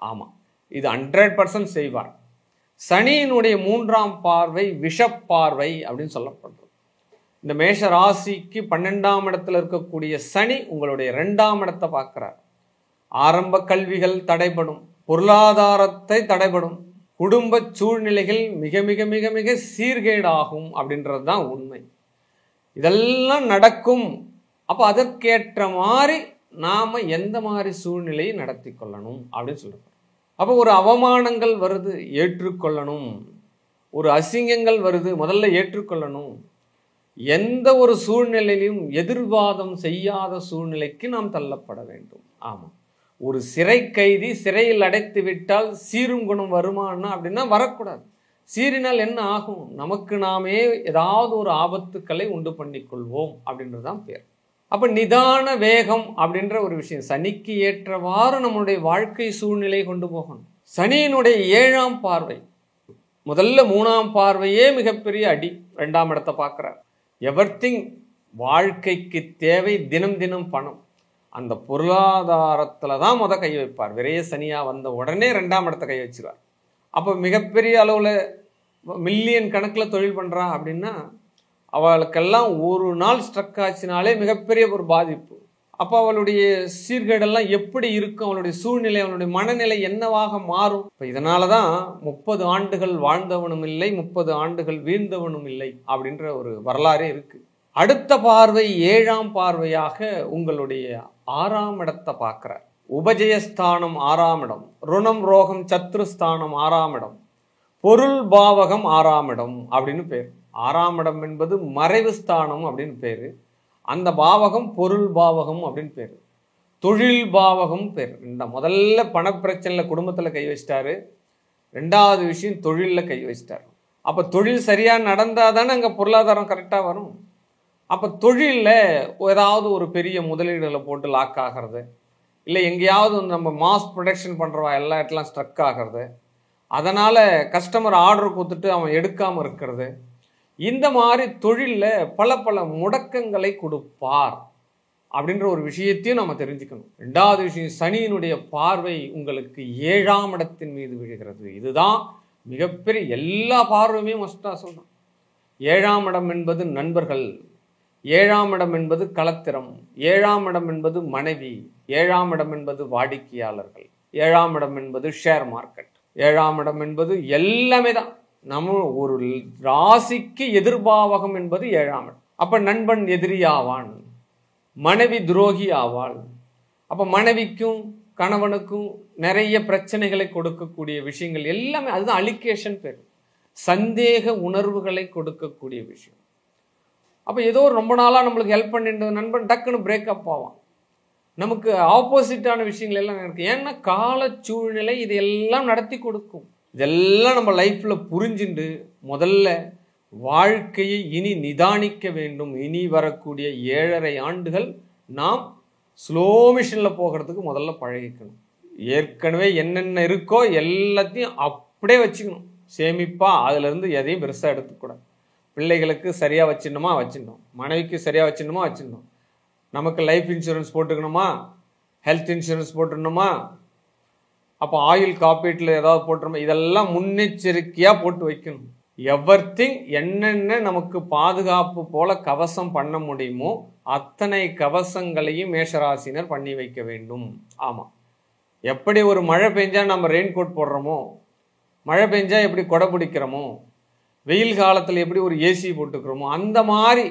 ஆமா, இது 100% செய்வார். சனியினுடைய 3ஆம் பார்வை விஷப்பார்வை அப்படின்னு சொல்லப்படுறது. இந்த மேஷ ராசிக்கு 12ஆம் இடத்துல இருக்கக்கூடிய சனி உங்களுடைய 2ஆம் இடத்தை பார்க்கிறார். ஆரம்ப கல்விகள் தடைபடும், பொருளாதாரத்தை தடைபடும், குடும்ப சூழ்நிலைகள் மிக மிக மிக மிக சீர்கேடாகும் அப்படின்றது தான் உண்மை. இதெல்லாம் நடக்கும். அப்போ அதற்கேற்ற மாதிரி நாம எந்த மாதிரி சூழ்நிலையை நடத்தி கொள்ளணும் அப்படின்னு சொல்றோம். அப்போ ஒரு அவமானங்கள் வருது, ஏற்றுக்கொள்ளணும். ஒரு அசிங்கங்கள் வருது, முதல்ல ஏற்றுக்கொள்ளணும். எந்த ஒரு சூழ்நிலையிலும் எதிர்வாதம் செய்யாத சூழ்நிலைக்கு நாம் தள்ளப்பட வேண்டும். ஆமா, ஒரு சிறை கைதி சிறையில் அடைத்து விட்டால் சீரும் குணம் வருமானா அப்படின்னா வரக்கூடாது. சீரினால் என்ன ஆகும்? நமக்கு நாமே ஏதாவது ஒரு ஆபத்துக்களை உண்டு பண்ணிக்கொள்வோம் அப்படின்றதுதான் பேர். அப்ப நிதான வேகம் அப்படின்ற ஒரு விஷயம், சனிக்கு ஏற்றவாறு நம்மளுடைய வாழ்க்கை சூழ்நிலை கொண்டு போகணும். சனியினுடைய 7ஆம் பார்வை, முதல்ல 3ஆம் பார்வையே மிகப்பெரிய அடி. 2ஆம் இடத்தை பார்க்கிறார். எவர்திங், வாழ்க்கைக்கு தேவை தினம் தினம் பணம். அந்த பொருளாதாரத்துல தான் கை வைப்பார். விரைய சனியா வந்த உடனே 2ஆம் இடத்தை கை வச்சுருவார். அப்போ மிகப்பெரிய அளவுல மில்லியன் கணக்கில் தொழில் பண்றா அப்படின்னா அவளுக்கெல்லாம் ஒரு நாள் ஸ்ட்ரக் ஆச்சுனாலே மிகப்பெரிய ஒரு பாதிப்பு. அப்போ அவளுடைய சீர்கேடெல்லாம் எப்படி இருக்கும், அவளுடைய சூழ்நிலை, அவளுடைய மனநிலை என்னவாக மாறும். இப்போ இதனால தான் 30 ஆண்டுகள் வாழ்ந்தவனும் இல்லை, 30 ஆண்டுகள் வீழ்ந்தவனும் இல்லை அப்படின்ற ஒரு வரலாறே இருக்கு. அடுத்த பார்வை 7ஆம் பார்வையாக உங்களுடைய 6ஆம் இடத்தை பார்க்கிறார். உபஜயஸ்தானம் 6ஆம் இடம், ருணம் ரோகம் சத்ருஸ்தானம் 6ஆம் இடம், பொருள் பாவகம் 6ஆம் இடம் அப்படின்னு பேர். 6ஆம் இடம் என்பது மறைவு ஸ்தானம் அப்படின்னு பேரு. அந்த பாவகம் பொருள் பாவகம் அப்படின்னு பேர், தொழில் பாவகம் பேர். இந்த முதல்ல பணப்பிரச்சனையில் குடும்பத்தில் கை வச்சிட்டாரு, ரெண்டாவது விஷயம் தொழிலில் கை வச்சிட்டாரு. அப்போ தொழில் சரியாக நடந்தால் தானே அங்கே பொருளாதாரம் கரெக்டாக வரும். அப்போ தொழிலில் ஏதாவது ஒரு பெரிய முதலீடுகளை போட்டு லாக் ஆகிறது, இல்லை எங்கேயாவது நம்ம மாஸ் ப்ரொடக்ஷன் பண்ணுறவா எல்லா இடத்துலாம் ஸ்ட்ரக் ஆகிறது, அதனால் கஸ்டமர் ஆர்டர் கொடுத்துட்டு அவன் எடுக்காமல் இருக்கிறது, இந்த மாதிரி தொழிலில் பல பல முடக்கங்களை கொடுப்பார் அப்படின்ற ஒரு விஷயத்தையும் நம்ம தெரிஞ்சுக்கணும். ரெண்டாவது விஷயம், சனியினுடைய பார்வை உங்களுக்கு 7ஆம் இடத்தின் மீது விழுகிறது. இதுதான் மிகப்பெரிய எல்லா பார்வையுமே மஸ்டா சொல்றோம். 7ஆம் இடம் என்பது நண்பர்கள், 7ஆம் இடம் என்பது களத்திரம், 7ஆம் இடம் என்பது மனைவி, 7ஆம் இடம் என்பது வாடிக்கையாளர்கள், 7ஆம் இடம் என்பது ஷேர் மார்க்கெட், 7ஆம் இடம் என்பது எல்லாமே தான். நம்ம ஒரு ராசிக்கு எதிர்பாவகம் என்பது 7ஆம் இடம். அப்ப நண்பன் எதிரி ஆவான், மனைவி துரோகி ஆவாள். அப்ப மனைவிக்கும் கணவனுக்கும் நிறைய பிரச்சனைகளை கொடுக்கக்கூடிய விஷயங்கள் எல்லாமே அதுதான் அலிகேஷன் பேர், சந்தேக உணர்வுகளை கொடுக்கக்கூடிய விஷயம். அப்போ ஏதோ ரொம்ப நாளாக நம்மளுக்கு ஹெல்ப் பண்ணிட்டு நண்பன் டக்குன்னு பிரேக்கப் ஆவான். நமக்கு ஆப்போசிட்டான விஷயங்கள் எல்லாம் இருக்கு. ஏன்னா கால சூழ்நிலை இதையெல்லாம் நடத்தி கொடுக்கும். இதெல்லாம் நம்ம லைஃப்பில் புரிஞ்சுண்டு முதல்ல வாழ்க்கையை இனி நிதானிக்க வேண்டும். இனி வரக்கூடிய 7.5 ஆண்டுகள் நாம் ஸ்லோ மிஷனில் போகிறதுக்கு முதல்ல பழகிக்கணும். ஏற்கனவே என்னென்ன இருக்கோ எல்லாத்தையும் அப்படியே வச்சுக்கணும் சேமிப்பா. அதுலேருந்து எதையும் பெருசாக எடுத்துக்கூடாது. பிள்ளைகளுக்கு சரியாக வச்சிடணுமா வச்சிடணும், மனைவிக்கு சரியாக வச்சிடணுமா வச்சிடணும், நமக்கு லைஃப் இன்சூரன்ஸ் போட்டுக்கணுமா, ஹெல்த் இன்சூரன்ஸ் போட்டுடணுமா, அப்போ ஆயுள் காப்பீட்டில் ஏதாவது போட்டுருமா, இதெல்லாம் முன்னெச்சரிக்கையாக போட்டு வைக்கணும். எவர்திங் என்னென்ன நமக்கு பாதுகாப்பு போல கவசம் பண்ண முடியுமோ அத்தனை கவசங்களையும் மேஷராசினர் பண்ணி வைக்க வேண்டும். ஆமாம், எப்படி ஒரு மழை பெஞ்சா நம்ம ரெயின் கோட் போடுறோமோ, மழை பெஞ்சா எப்படி கொடை பிடிக்கிறோமோ, வெயில் காலத்தில் எப்படி ஒரு ஏசி போட்டுக்கிறோமோ, அந்த மாதிரி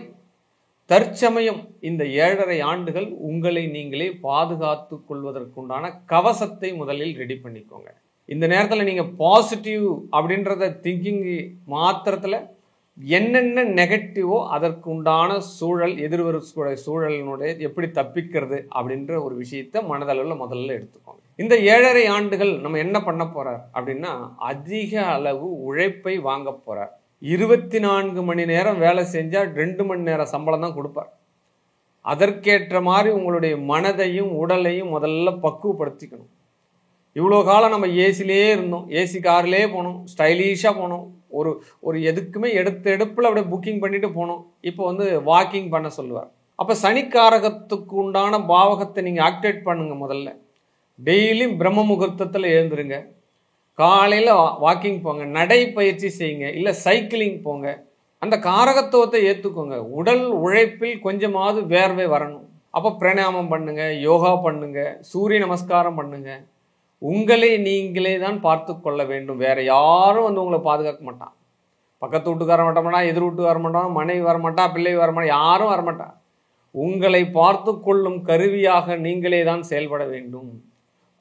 தற்சமயம் இந்த 7.5 ஆண்டுகள் உங்களை நீங்களே பாதுகாத்து கொள்வதற்குண்டான கவசத்தை முதலில் ரெடி பண்ணிக்கோங்க. இந்த நேரத்தில் நீங்கள் பாசிட்டிவ் அப்படின்றத திங்கிங் மாத்திரத்தில் என்னென்ன நெகட்டிவோ அதற்கு உண்டான சூழல், எதிர்வர சூழலினுடைய எப்படி தப்பிக்கிறது அப்படின்ற ஒரு விஷயத்தை மனதளவில் முதல்ல எடுத்துக்கோங்க. இந்த 7.5 ஆண்டுகள் நம்ம என்ன பண்ண போறார் அப்படின்னா, அதிக அளவு உழைப்பை வாங்க போறார். 24 மணி நேரம் வேலை செஞ்சால் 2 மணி நேரம் சம்பளம் தான் கொடுப்பார். அதற்கேற்ற மாதிரி உங்களுடைய மனதையும் உடலையும் முதல்ல பக்குவப்படுத்திக்கணும். இவ்வளோ காலம் நம்ம ஏசிலே இருந்தோம், ஏசி கார்லே போனோம், ஸ்டைலிஷாக போனோம், ஒரு எதுக்குமே எடுப்பில் அப்படியே புக்கிங் பண்ணிட்டு போனோம். இப்போ வாக்கிங் பண்ண சொல்லுவார். அப்போ சனிக்காரகத்துக்கு உண்டான பாவகத்தை நீங்கள் ஆக்டிவேட் பண்ணுங்க. முதல்ல டெய்லியும் பிரம்ம முகூர்த்தத்தில் எழுந்துருங்க, காலையில் வாக்கிங் போங்க, நடைப்பயிற்சி செய்யுங்க, இல்லை சைக்கிளிங் போங்க. அந்த காரகத்துவத்தை ஏற்றுக்கோங்க. உடல் உழைப்பில் கொஞ்சமாவது வேர்வை வரணும். அப்போ பிராணாயாமம் பண்ணுங்க, யோகா பண்ணுங்க, சூரிய நமஸ்காரம் பண்ணுங்க. உங்களை நீங்களே தான் பார்த்து கொள்ள வேண்டும். வேற யாரும் உங்களை பாதுகாக்க மாட்டான். பக்கத்து வீட்டுக்கு வர மாட்டான், எதிர் வீட்டுக்கு வர மாட்டான், மனைவி வரமாட்டா, பிள்ளை வரமாட்டா, யாரும் வரமாட்டா. உங்களை பார்த்து கொள்ளும் கருவியாக நீங்களே தான் செயல்பட வேண்டும்.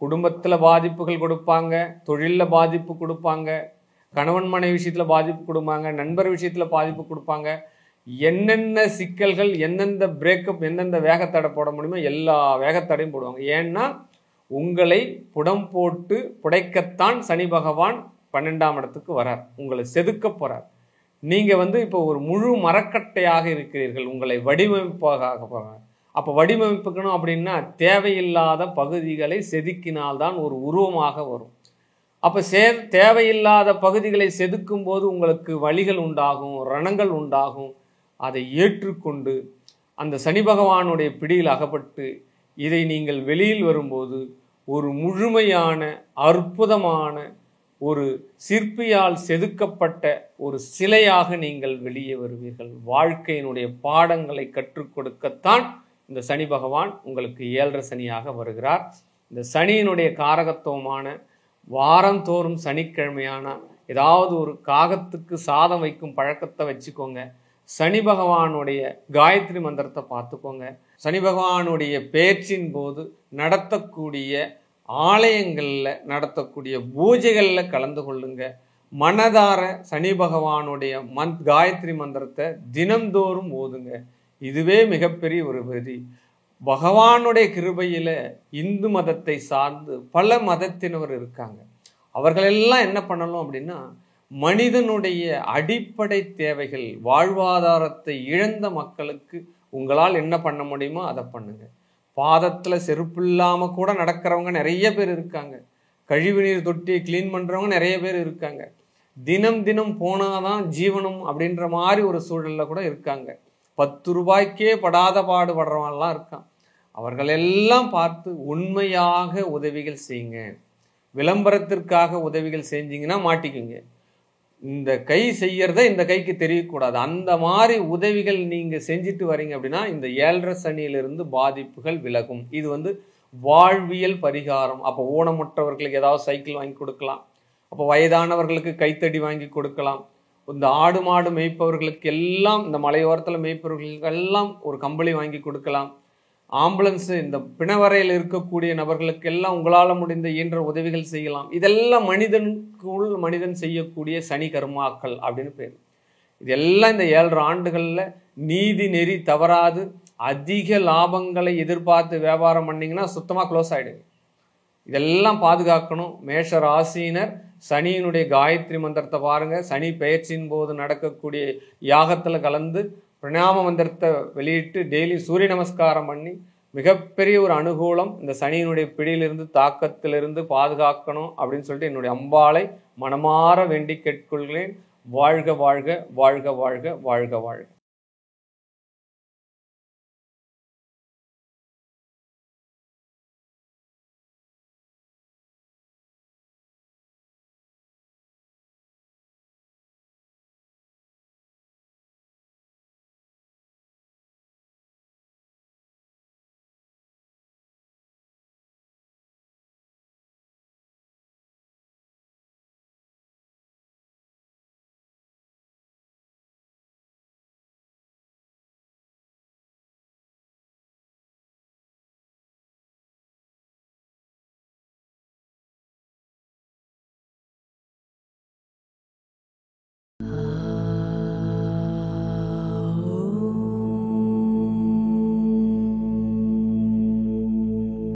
குடும்பத்தில் பாதிப்புகள் கொடுப்பாங்க, தொழிலில் பாதிப்பு கொடுப்பாங்க, கணவன் மனைவி விஷயத்தில் பாதிப்பு கொடுப்பாங்க, நண்பர் விஷயத்தில் பாதிப்பு கொடுப்பாங்க. என்னென்ன சிக்கல்கள், எந்தெந்த பிரேக்கப், எந்தெந்த வேகத்தடை போட முடியுமோ எல்லா வேகத்தடையும் போடுவாங்க. ஏன்னா உங்களை புடம் போட்டு புடைக்கத்தான் சனி பகவான் 12ஆம் இடத்துக்கு வரார், உங்களை செதுக்க போறார். நீங்கள் இப்போ ஒரு முழு மரக்கட்டையாக இருக்கிறீர்கள், உங்களை வடிவமைப்பாக போகிறார். அப்போ வடிவமைப்புக்கணும் அப்படின்னா தேவையில்லாத பகுதிகளை செதுக்கினால்தான் ஒரு உருவமாக வரும். அப்போ தேவையில்லாத பகுதிகளை செதுக்கும் போது உங்களுக்கு வலிகள் உண்டாகும், ரணங்கள் உண்டாகும். அதை ஏற்றுக்கொண்டு அந்த சனி பகவானுடைய பிடியில் அகப்பட்டு இதை நீங்கள் வெளியில் வரும்போது ஒரு முழுமையான அற்புதமான ஒரு சிற்பியால் செதுக்கப்பட்ட ஒரு சிலையாக நீங்கள் வெளியே வருவீர்கள். வாழ்க்கையினுடைய பாடங்களை கற்றுக் கொடுக்கத்தான் இந்த சனி பகவான் உங்களுக்கு 7.5 சனியாக வருகிறார். இந்த சனியினுடைய காரகத்துவமான வாரந்தோறும் சனிக்கிழமையான ஏதாவது ஒரு காகத்துக்கு சாதம் வைக்கும் பழக்கத்தை வச்சுக்கோங்க. சனி பகவானுடைய காயத்ரி மந்திரத்தை பார்த்துக்கோங்க. சனி பகவானுடைய பேச்சின் போது நடத்தக்கூடிய ஆலயங்களில் நடத்தக்கூடிய பூஜைகளில் கலந்து கொள்ளுங்க. மனதார சனி பகவானுடைய காயத்ரி மந்திரத்தை தினந்தோறும் ஓதுங்க. இதுவே மிகப்பெரிய ஒரு வெறி. பகவானுடைய கிருபையில இந்து மதத்தை சார்ந்து பல மதத்தினர் இருக்காங்க. அவர்களெல்லாம் என்ன பண்ணணும் அப்படின்னா, மனிதனுடைய அடிப்படை தேவைகள், வாழ்வாதாரத்தை இழந்த மக்களுக்கு உங்களால் என்ன பண்ண முடியுமோ அதை பண்ணுங்க. பாதத்துல செருப்பு இல்லாம கூட நடக்கிறவங்க நிறைய பேர் இருக்காங்க. கழிவுநீர் தொட்டியை கிளீன் பண்றவங்க நிறைய பேர் இருக்காங்க. தினம் தினம் போனாதான் ஜீவனம் அப்படின்ற மாதிரி ஒரு சூழல்ல கூட இருக்காங்க. 10 ரூபாய்க்கே படாத பாடுபடுறவன்லாம் இருக்கான். அவர்கள் எல்லாம் பார்த்து உண்மையாக உதவிகள் செய்யுங்க. விளம்பரத்திற்காக உதவிகள் செஞ்சீங்கன்னா மாட்டிக்குங்க. இந்த கை செய்யறத இந்த கைக்கு தெரியக்கூடாது. அந்த மாதிரி உதவிகள் நீங்க செஞ்சுட்டு வரீங்க அப்படின்னா இந்த 7.5 சனியிலிருந்து பாதிப்புகள் விலகும். இது வாழ்வியல் பரிகாரம். அப்போ ஊனமுற்றவர்களுக்கு ஏதாவது சைக்கிள் வாங்கி கொடுக்கலாம். அப்போ வயதானவர்களுக்கு கைத்தடி வாங்கி கொடுக்கலாம். இந்த ஆடு மாடு மேய்ப்பவர்களுக்கு எல்லாம், இந்த மலையோரத்தில் மேய்ப்பவர்களுக்கு எல்லாம் ஒரு கம்பளி வாங்கி கொடுக்கலாம். ஆம்புலன்ஸ், இந்த பிணவரையில் இருக்கக்கூடிய நபர்களுக்கு எல்லாம் உங்களால் முடிந்த இயன்ற உதவிகள் செய்யலாம். இதெல்லாம் மனிதனுக்குள் மனிதன் செய்யக்கூடிய சனி கர்மாக்கள் அப்படின்னு பேர். இதெல்லாம் இந்த 7.5 ஆண்டுகளில் நீதி நெறி தவறாது அதிக லாபங்களை எதிர்பார்த்து வியாபாரம் பண்ணிங்கன்னா சுத்தமாக க்ளோஸ் ஆகிடுங்க. இதெல்லாம் பாதுகாக்கணும். மேஷ ராசியினர் சனியினுடைய காயத்ரி மந்திரத்தை பாருங்க. சனி பெயர்ச்சியின் போது நடக்கக்கூடிய யாகத்தில் கலந்து பிரணாம மந்திரத்தை வெளியிட்டு டெய்லி சூரிய நமஸ்காரம் பண்ணி மிகப்பெரிய ஒரு அனுகூலம் இந்த சனியினுடைய பிடியிலிருந்து தாக்கத்திலிருந்து பாதுகாக்கணும் அப்படின்னு சொல்லிட்டு என்னுடைய அம்பாளை மனமாற வேண்டி கேட்கொள்கிறேன். வாழ்க வாழ்க வாழ்க வாழ்க வாழ்க வாழ்க.